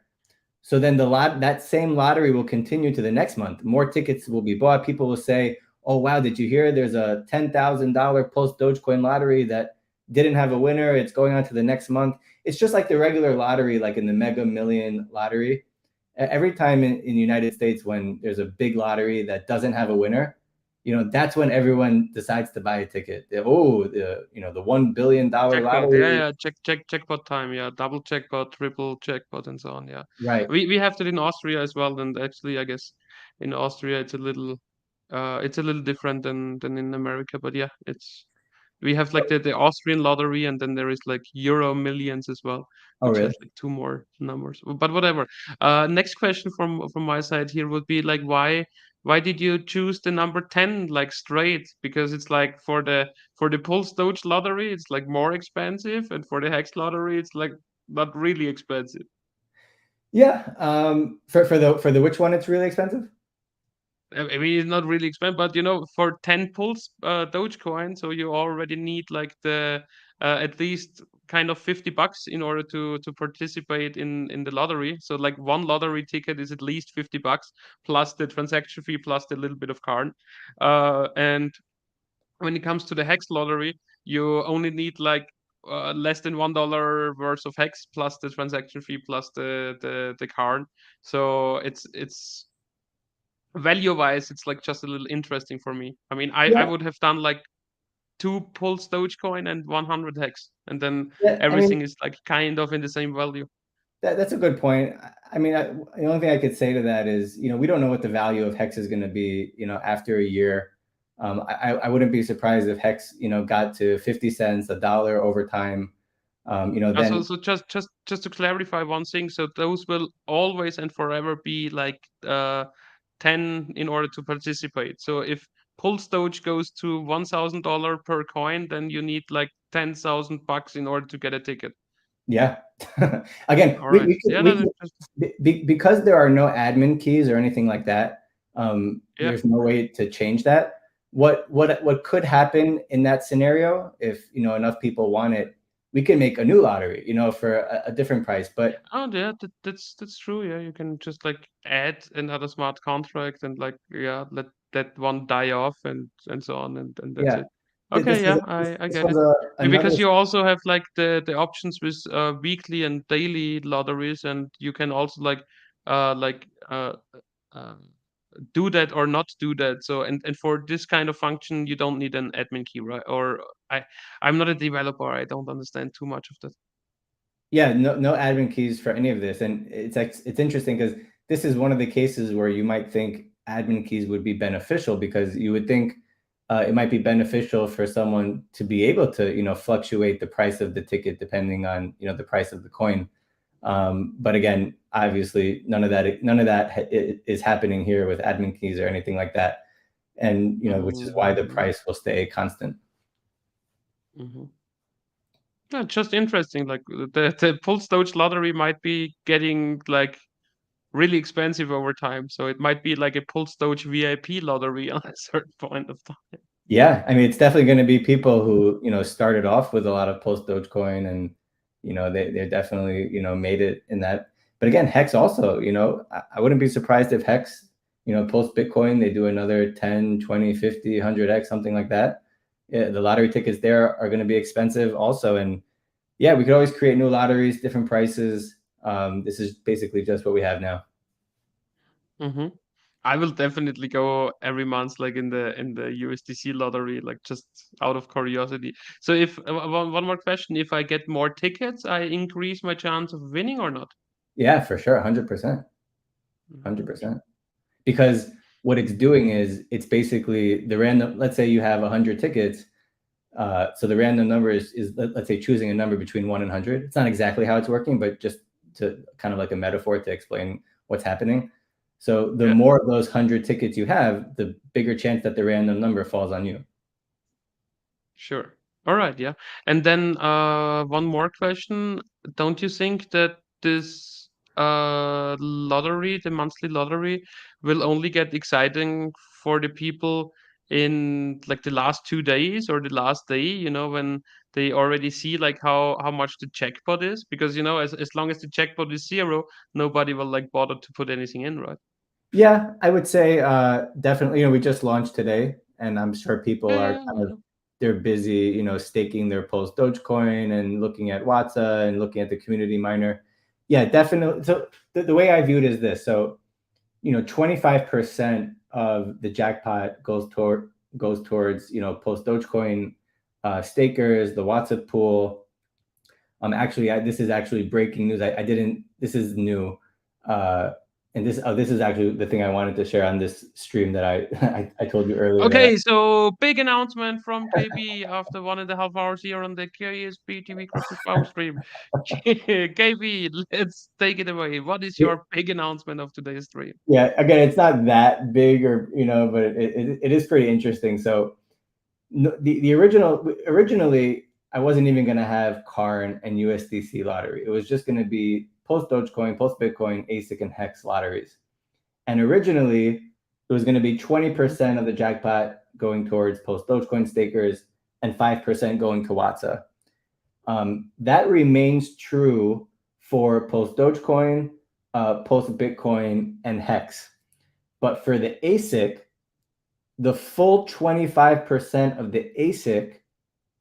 So then that same lottery will continue to the next month. More tickets will be bought. People will say, oh, wow, did you hear there's a $10,000 PulseDogecoin lottery that didn't have a winner? It's going on to the next month. It's just like the regular lottery, like in the Mega Million lottery. Every time in the United States, when there's a big lottery that doesn't have a winner, that's when everyone decides to buy a ticket. The $1 billion jackpot, lottery. yeah, jackpot time, yeah, double jackpot, triple jackpot, and so on, yeah. Right. We have that in Austria as well, and actually, I guess in Austria it's a little different than in America, but yeah, it's We have like the Austrian lottery, and then there is like Euro Millions as well, Oh, which really? has like two more numbers. But whatever. Next question from my side here would be like, why did you choose the number 10 like straight? Because it's like for the PulseDoge lottery, it's like more expensive, and for the Hex lottery, it's like not really expensive. Yeah. For the which one it's really expensive? I mean, it's not really expensive, but you know, for 10 pulse Dogecoin, so you already need like the at least kind of $50 in order to participate in the lottery. So like one lottery ticket is at least $50 plus the transaction fee plus the little bit of Karn. And when it comes to the Hex lottery, you only need like less than $1 worth of Hex plus the transaction fee plus the Karn. So it's value wise, it's like just a little interesting for me. I mean, I Yeah. would have done like 2 PulseDogecoin and 100 Hex, and then Yeah. I mean, everything is like kind of in the same value. that's a good point. I mean, the only thing I could say to that is, we don't know what the value of Hex is going to be, after a year. I wouldn't be surprised if Hex, got to 50 cents, $1 over time. Then So just to clarify one thing, so those will always and forever be like 10 in order to participate. So if PulseDoge goes to $1,000 per coin, then you need like $10,000 in order to get a ticket. yeah. Again, All right. Yeah, we that's could interesting. because there are no admin keys or anything like that. Yeah. There's no way to change that. What could happen in that scenario if enough people want it? We can make a new lottery, for a different price. But Oh, yeah, that's true. Yeah, you can just like add another smart contract and like yeah, let that one die off and so on and that's yeah, it. Okay, yeah, I this get was it. another. Because you also have like the options with weekly and daily lotteries, and you can also uh like uh uh do that or not do that. So and for this kind of function, you don't need an admin key, right? Or I'm not a developer. I don't understand too much of that. Yeah, no admin keys for any of this, and it's interesting because this is one of the cases where you might think admin keys would be beneficial because you would think it might be beneficial for someone to be able to fluctuate the price of the ticket depending on the price of the coin. But again, obviously, none of that is happening here with admin keys or anything like that, and which is why the Mm-hmm. price will stay constant. Mm-hmm. Yeah, just interesting. Like the PulseDoge lottery might be getting like really expensive over time. So it might be like a PulseDoge VIP lottery at a certain point of time. Yeah, I mean, it's definitely going to be people who started off with a lot of post Dogecoin, and they definitely made it in that. But again, Hex also, I wouldn't be surprised if Hex, post Bitcoin, they do another 10, 20, 50, 100X, something like that. Yeah, the lottery tickets there are going to be expensive also, and yeah, we could always create new lotteries, different prices. This is basically just what we have now. Mm-hmm. I will definitely go every month, like in the USDC lottery, like just out of curiosity. So if one more question, if I get more tickets, I increase my chance of winning or not? Yeah, for sure, 100%, Mm-hmm. 100%. Because what it's doing is it's basically the random. Let's say you have 100 tickets, so the random number is let's say choosing a number between 1 and 100. It's not exactly how it's working, but just to kind of like a metaphor to explain what's happening. So the Yeah. more of those 100 tickets you have, the bigger chance that the random number falls on you. Sure. All right, yeah. And then one more question. Don't you think that this lottery, the monthly lottery, will only get exciting for the people in like the last 2 days or the last day, you know, when they already see like how much the jackpot is? Because you know, as long as the jackpot is zero, nobody will like bother to put anything in, right? Yeah, I would say definitely. We just launched today, and I'm sure people Yeah, are yeah, kind of they're busy, staking their Pulse Dogecoin and looking at Watza and looking at the community miner. Yeah, definitely. So the way I view it is this. So 25% of the jackpot goes towards Pulse Dogecoin stakers, the Watza pool. Actually, this is actually breaking news. I didn't. This is new. and this is actually the thing I wanted to share on this stream that I told you earlier. Okay, so big announcement from KB after 1.5 hours here on the KSB TV Kryptosparbuch stream. KB, let's take it away. What is your big announcement of today's stream? Yeah, again, it's not that big, or but it is pretty interesting. So the originally I wasn't even going to have Karn and USDC lottery. It was just going to be PulseDogecoin, PulseBitcoin, Asic, and HEX lotteries. And originally it was going to be 20% of the jackpot going towards PulseDogecoin stakers and 5% going to Watza. That remains true for PulseDogecoin, PulseBitcoin, and HEX. But for the ASIC, the full 25% of the ASIC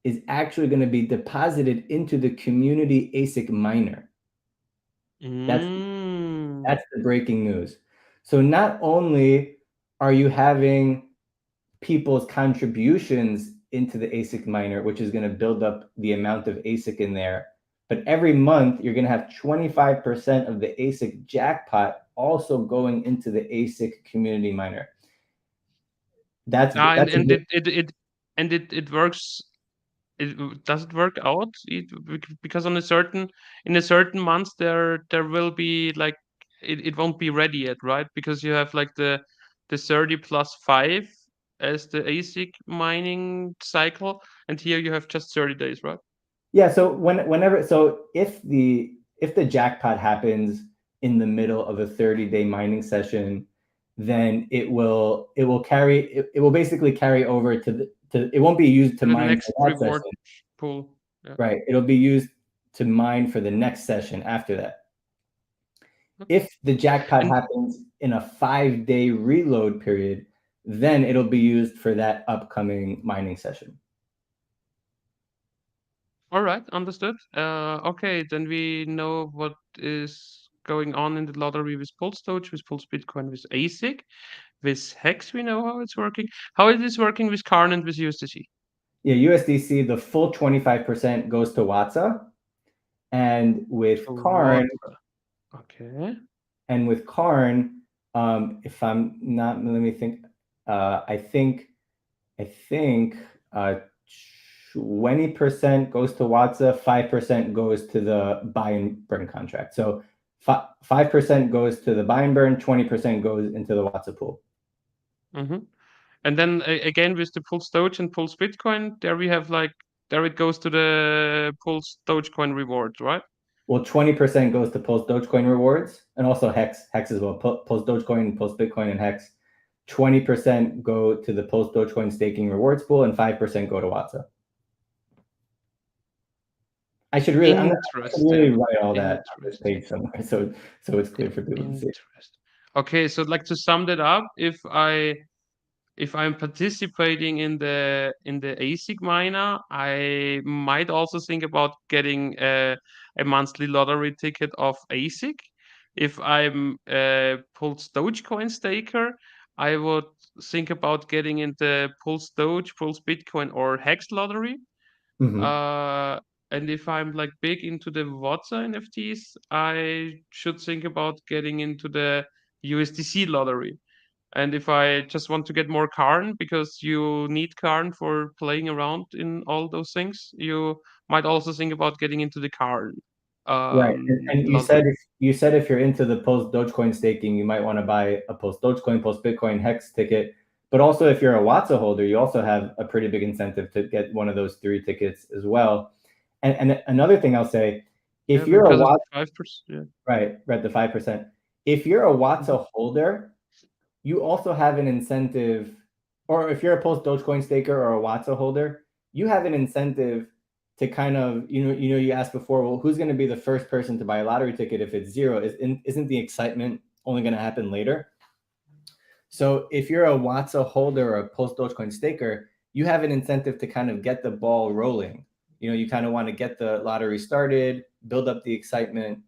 is actually going to be deposited into the community ASIC miner. That's the breaking news. So not only are you having people's contributions into the ASIC miner, which is going to build up the amount of ASIC in there, but every month you're going to have 25% of the ASIC jackpot also going into the ASIC community miner. It works. Does it work out? Because in a certain month there will be like it won't be ready yet, right? Because you have like the 30 plus 5 as the ASIC mining cycle, and here you have just 30 days, right? Yeah. So if the jackpot happens in the middle of a 30-day mining session, then it will basically carry over to it won't be used to mine next reward pool. Yeah. Right. It'll be used to mine for the next session after that. If the jackpot happens in a 5-day reload period, then it'll be used for that upcoming mining session. All right, understood. Okay, then we know what is going on in the lottery with PulseDoge, with PulseBitcoin, with Asic. With HEX, we know how it's working. How it is working with Karn and with USDC? Yeah, USDC, the full 25% goes to Watza. And with Karn, okay. And with Karn, if I'm not, let me think. I think 20% goes to Watza, 5% goes to the buy and burn contract. So 5% goes to the buy and burn, 20% goes into the Watza pool. And then again with the PulseDoge and PulseBitcoin, there we have there it goes to the PulseDogecoin rewards, right? Well, 20% goes to PulseDogecoin rewards, and also HEX as well. PulseDogecoin, PulseBitcoin, and HEX. 20% go to the PulseDogecoin staking rewards pool, and 5% go to Watza. I should really write all that on this page somewhere, so it's clear for people to see. Okay, so like to sum that up, if I'm participating in the ASIC miner, I might also think about getting a monthly lottery ticket of ASIC. If I'm a PulseDogecoin staker, I would think about getting into PulseDoge, PulseBitcoin, or HEX lottery. And if I'm like big into the Watza NFTs, I should think about getting into the USDC lottery. And if I just want to get more Karn, because you need Karn for playing around in all those things, you might also think about getting into the Karn. Right, and you said if you're into the PulseDogecoin staking, you might want to buy a PulseDogecoin, PulseBitcoin, HEX ticket. But also, if you're a Watza holder, you also have a pretty big incentive to get one of those 3 tickets as well. And another thing I'll say, if you're a Watza, 5%, right, the 5%. If you're a Watza holder, you also have an incentive, or if you're a PulseDogecoin staker or a Watza holder, you have an incentive to kind of, you asked before, well, who's going to be the first person to buy a lottery ticket if it's 0? Isn't the excitement only going to happen later? So if you're a Watza holder or a PulseDogecoin staker, you have an incentive to kind of get the ball rolling. You kind of want to get the lottery started, build up the excitement,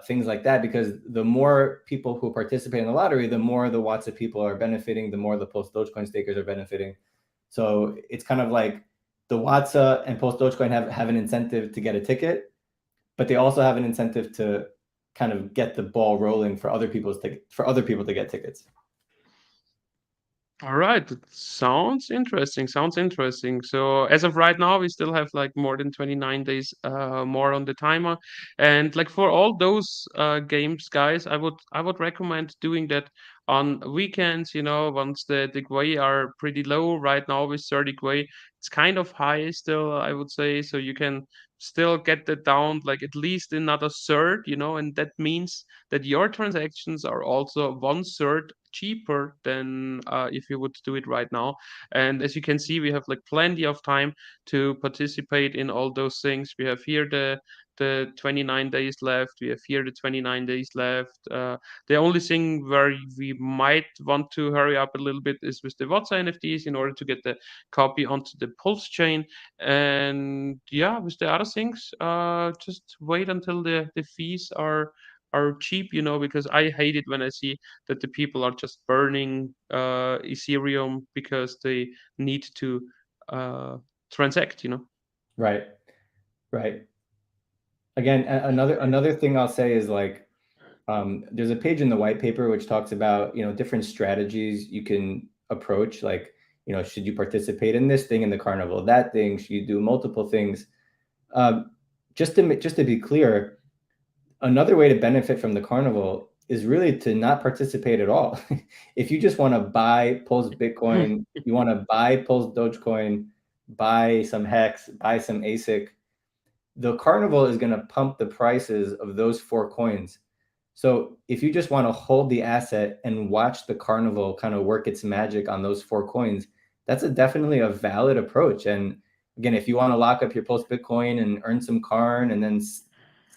things like that, because the more people who participate in the lottery, the more the Watza people are benefiting, the more the PulseDogecoin stakers are benefiting. So it's kind of like the Watza and PulseDogecoin have an incentive to get a ticket, but they also have an incentive to kind of get the ball rolling for other people to get tickets. All right, sounds interesting. Sounds interesting. So as of right now, we still have like more than 29 days more on the timer, and like for all those games, guys, I would recommend doing that on weekends. You know, once the GUI are pretty low right now with 30 GUI, it's kind of high still, I would say. So you can still get that down like at least another third. You know, and that means that your transactions are also one third cheaper than if you would do it right now. And as you can see, we have like plenty of time to participate in all those things. We have here the 29 days left. We have here the 29 days left. The only thing where we might want to hurry up a little bit is with the Watza NFTs in order to get the copy onto the Pulse chain. And yeah, with the other things, just wait until the fees are cheap, you know, because I hate it when I see that the people are just burning Ethereum because they need to uh, transact, you know. Right. Right. Again, another thing I'll say is like, there's a page in the white paper which talks about, different strategies you can approach, like, should you participate in this thing in the carnival, that thing, should you do multiple things? Just to be clear, another way to benefit from the carnival is really to not participate at all. If you just want to buy Pulse Bitcoin, you want to buy Pulse Dogecoin, buy some Hex, buy some Asic, the carnival is going to pump the prices of those 4 coins. So if you just want to hold the asset and watch the carnival kind of work its magic on those 4 coins, that's definitely a valid approach. And again, if you want to lock up your Pulse Bitcoin and earn some Karn and then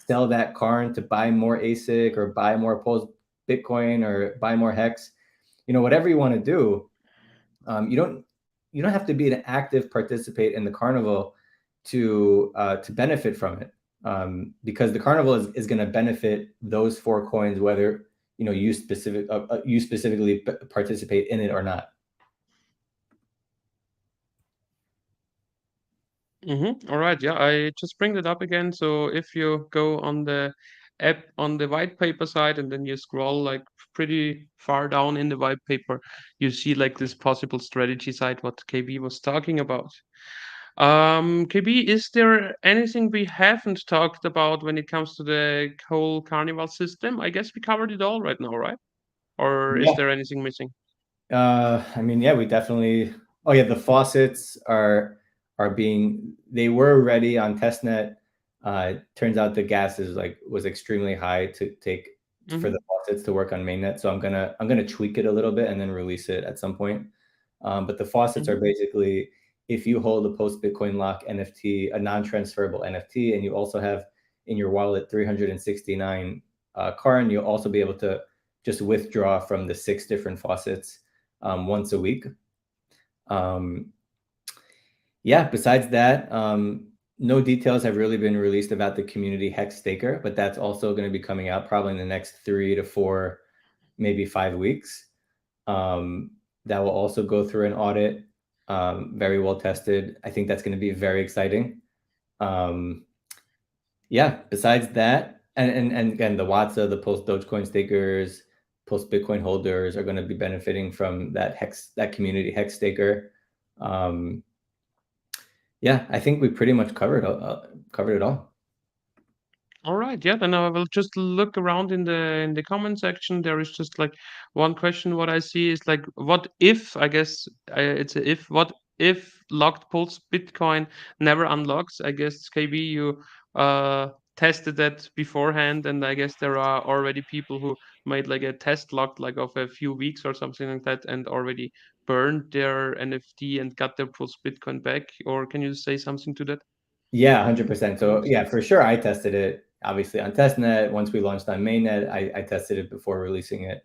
sell that Karn to buy more ASIC or buy more Pulse Bitcoin or buy more Hex, whatever you want to do, you don't have to be an active participant in the carnival to benefit from it, because the carnival is going to benefit those 4 coins, whether you specifically participate in it or not. All right, yeah, I just bring it up again. So if you go on the app on the white paper side and then you scroll like pretty far down in the white paper, you see like this possible strategy side what KB was talking about. KB, is there anything we haven't talked about when it comes to the whole Carnival system? I guess we covered it all right now, right? Or is Yeah. there anything missing? I mean, yeah, we definitely. Oh yeah, the faucets they were ready on testnet. Turns out the gas was extremely high to take for the faucets to work on mainnet. So I'm gonna tweak it a little bit and then release it at some point. But the faucets are basically, if you hold a post Bitcoin lock NFT, a non-transferable NFT, and you also have in your wallet 369 Karn, you'll also be able to just withdraw from the 6 different faucets once a week. Yeah, besides that, no details have really been released about the community HEX staker, but that's also going to be coming out probably in the next 3 to 4, maybe 5 weeks. That will also go through an audit, very well tested. I think that's going to be very exciting. Yeah, besides that, and again, the Watza, the Pulse Dogecoin stakers, Pulse Bitcoin holders are going to be benefiting from that community HEX staker. Yeah, I think we pretty much covered it all. All right, yeah, then I will just look around in the comment section. There is just like one question. What I see is like, what if, I guess it's a if, what if locked Pulse Bitcoin never unlocks? I guess KB, you tested that beforehand, and I guess there are already people who made like a test lock like of a few weeks or something like that and already burned their NFT and got their Pulse Bitcoin back. Or can you say something to that? Yeah, 100%. So yeah, for sure, I tested it obviously on testnet. Once we launched on mainnet, I tested it before releasing it.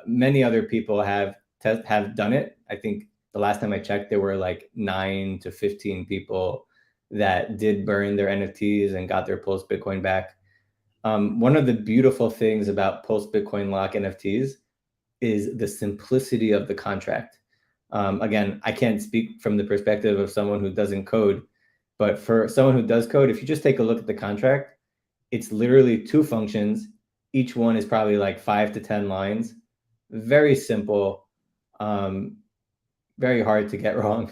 Many other people have done it. I think the last time I checked, there were like 9 to 15 people that did burn their NFTs and got their Pulse Bitcoin back. One of the beautiful things about Pulse Bitcoin lock NFTs is the simplicity of the contract. Again, I can't speak from the perspective of someone who doesn't code, but for someone who does code, if you just take a look at the contract, it's literally 2 functions. Each one is probably like 5 to 10 lines. Very simple, um, very hard to get wrong.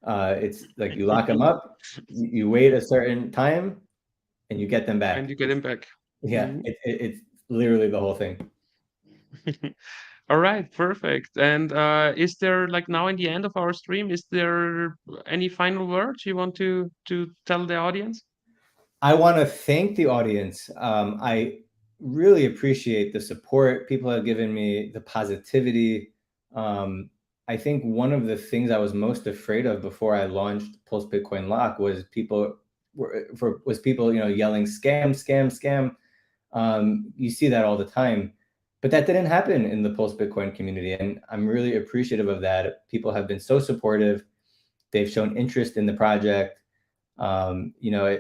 It's like you lock them up, you wait a certain time, and you get them And back. you get him back. Yeah, Mhm. it's literally the whole thing. All right, perfect. And is there like now in the end of our stream, is there any final words you want to tell the audience? I want to thank the audience. I really appreciate the support people have given me, the positivity. Um, I think one of the things I was most afraid of before I launched Pulse Bitcoin Lock was people yelling scam, scam, scam. You see that all the time, but that didn't happen in the Pulse Bitcoin community, and I'm really appreciative of that. People have been so supportive. They've shown interest in the project.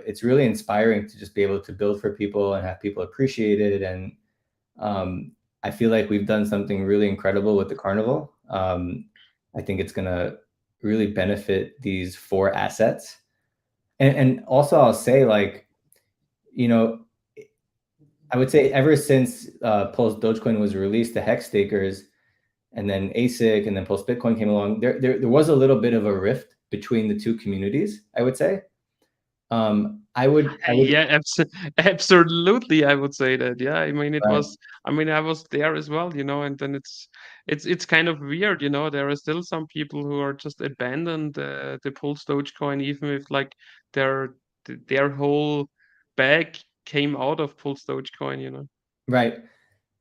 It's really inspiring to just be able to build for people and have people appreciate it. And I feel like we've done something really incredible with the Carnival. I think it's going to really benefit these 4 assets. And also I'll say, like, you know, I would say ever since Pulse Dogecoin was released to HEX Stakers, and then Asic, and then Pulse Bitcoin came along, there was a little bit of a rift between the two communities, I would say. I would Yeah, absolutely. I would say that. Yeah, I mean, it Right. was. I mean, I was there as well, and then it's kind of weird, There are still some people who are just abandoned the Pulse Dogecoin, even if like their their whole bag came out of Pulse Dogecoin. Right.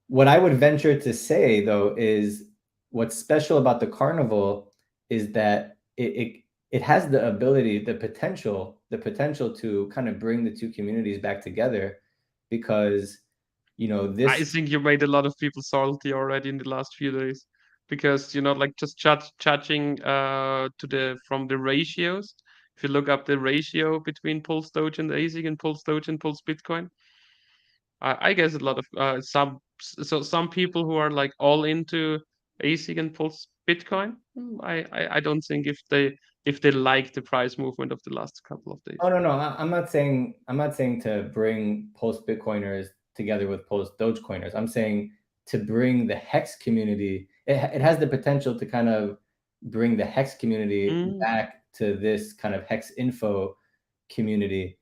What I would venture to say, though, is what's special about the Carnival is that it has the ability, the potential to kind of bring the two communities back together, because I this. think you made a lot of people salty already in the last few days because like just judging to the from the ratios. If you look up the ratio between Pulse Doge and ASIC and Pulse Doge and Pulse Bitcoin, I guess a lot of some people who are like all into ASIC and Pulse Bitcoin, I don't think if they like the price movement of the last couple of days. Oh, no, no. I'm not saying to bring post Bitcoiners together with post Dogecoiners. I'm saying to bring the Hex community. It has the potential to kind of bring the Hex community Mm, back to this kind of Hex info community,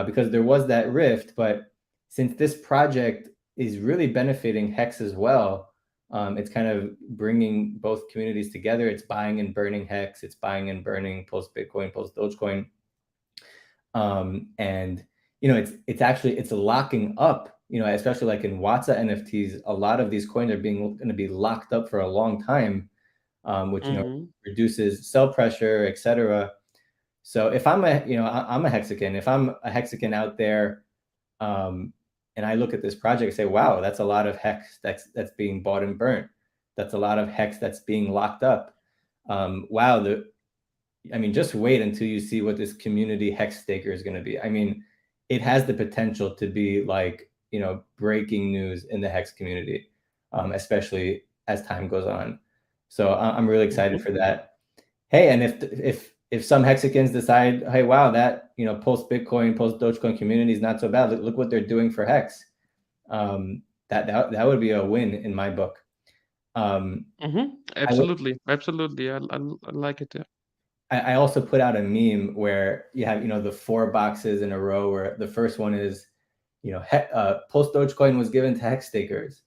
because there was that rift. But since this project is really benefiting Hex as well, it's kind of bringing both communities together. It's buying and burning Hex. It's buying and burning post Bitcoin, post Dogecoin. And it's locking up, especially like in Watza NFTs. A lot of these coins are going to be locked up for a long time, which mm-hmm. reduces sell pressure, etc. So if I'm a Hexican, if I'm a Hexican out there, and I look at this project and say, wow, that's a lot of Hex that's being bought and burnt. That's a lot of Hex that's being locked up. Wow, just wait until you see what this community hex staker is going to be. I mean, it has the potential to be like, breaking news in the hex community, especially as time goes on. So I'm really excited for that. Hey, and if some Hexicans decide, hey, wow, that post Bitcoin, post Dogecoin community is not so bad. Look what they're doing for Hex. That would be a win in my book. Mm-hmm. I Absolutely. I like it. Yeah. I also put out a meme where you have, the 4 boxes in a row, where the first one is, Pulse Dogecoin was given to hex stakers.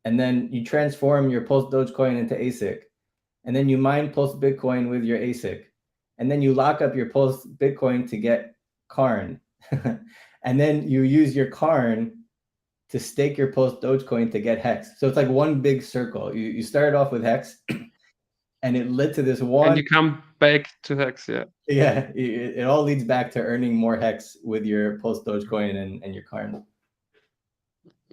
And then you transform your Pulse Dogecoin into ASIC. And then you mine Pulse Bitcoin with your ASIC. And then you lock up your Pulse Bitcoin to get Karn. And then you use your Karn to stake your Pulse Dogecoin to get Hex. So it's like one big circle. You started off with Hex, and it led to this And one. you come back to Hex, yeah. Yeah, it all leads back to earning more Hex with your Pulse Dogecoin and your Karn.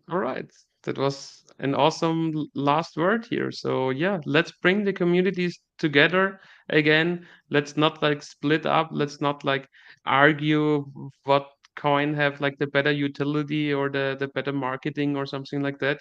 All right. That was an awesome last word here. So yeah, let's bring the communities together again. Let's not like split up. Let's not like argue what coin have like the better utility or the better marketing or something like that,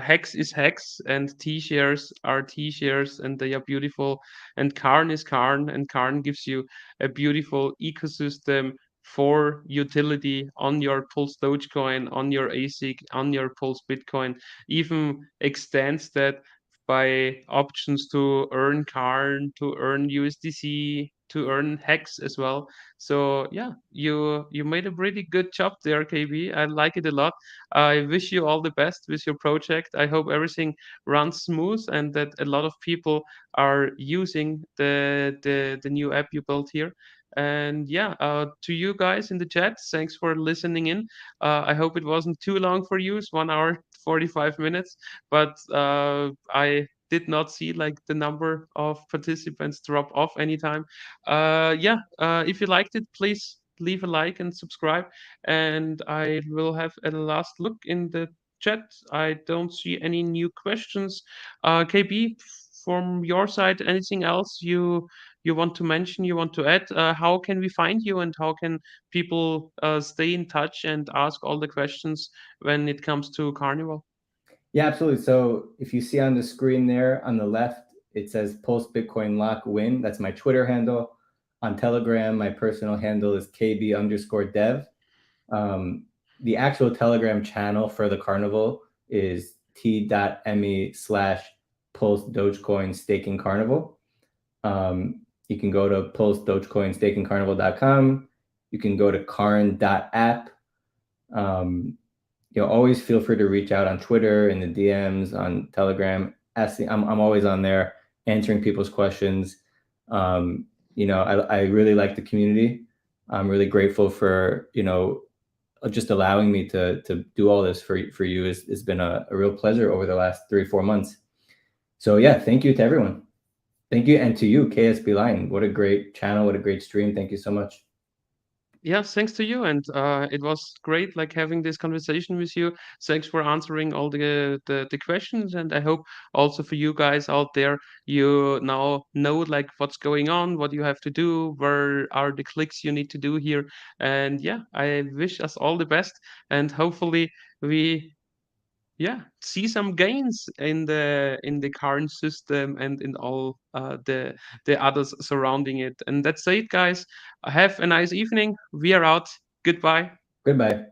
Hex is Hex and T-shares are T-shares and they are beautiful. And Karn is Karn and Karn gives you a beautiful ecosystem for utility on your Pulse Dogecoin, on your Asic, on your Pulse Bitcoin, even extends that by options to earn Karn, to earn USDC, to earn Hex as well. So yeah, you made a pretty good job there, KB. I like it a lot. I wish you all the best with your project. I hope everything runs smooth and that a lot of people are using the new app you built here. And yeah, to you guys in the chat, thanks for listening in. I hope it wasn't too long for you. It's 1 hour 45 minutes, but I did not see like the number of participants drop off anytime. Yeah, if you liked it, please leave a like and subscribe. And I will have a last look in the chat. I don't see any new questions. KB, from your side, anything else you want to mention, you want to add? How can we find you, and how can people stay in touch and ask all the questions when it comes to Carnival? Yeah, absolutely. So if you see on the screen there on the left, it says Post Bitcoin Lock Win. That's my Twitter handle. On Telegram, my personal handle is KB_dev. The actual Telegram channel for the Carnival is t.me/Pulse Dogecoin Staking Carnival. You can go to PulseDogecoinStakingCarnival.com. You can go to Karn.app. Always feel free to reach out on Twitter, in the DMs, on Telegram. I'm always on there answering people's questions. I really like the community. I'm really grateful for just allowing me to do all this for you. It's been a real pleasure over the last 3 or 4 months. So yeah, thank you to everyone. Thank you, and to you, KSB Line. What a great channel! What a great stream! Thank you so much. Yeah, thanks to you, and it was great, like having this conversation with you. Thanks for answering all the questions, and I hope also for you guys out there, you now know like what's going on, what you have to do, where are the clicks you need to do here, and yeah, I wish us all the best, and hopefully we yeah see some gains in the current system and in all the others surrounding it. And that's it, guys. Have a nice evening. We are out. Goodbye. Goodbye.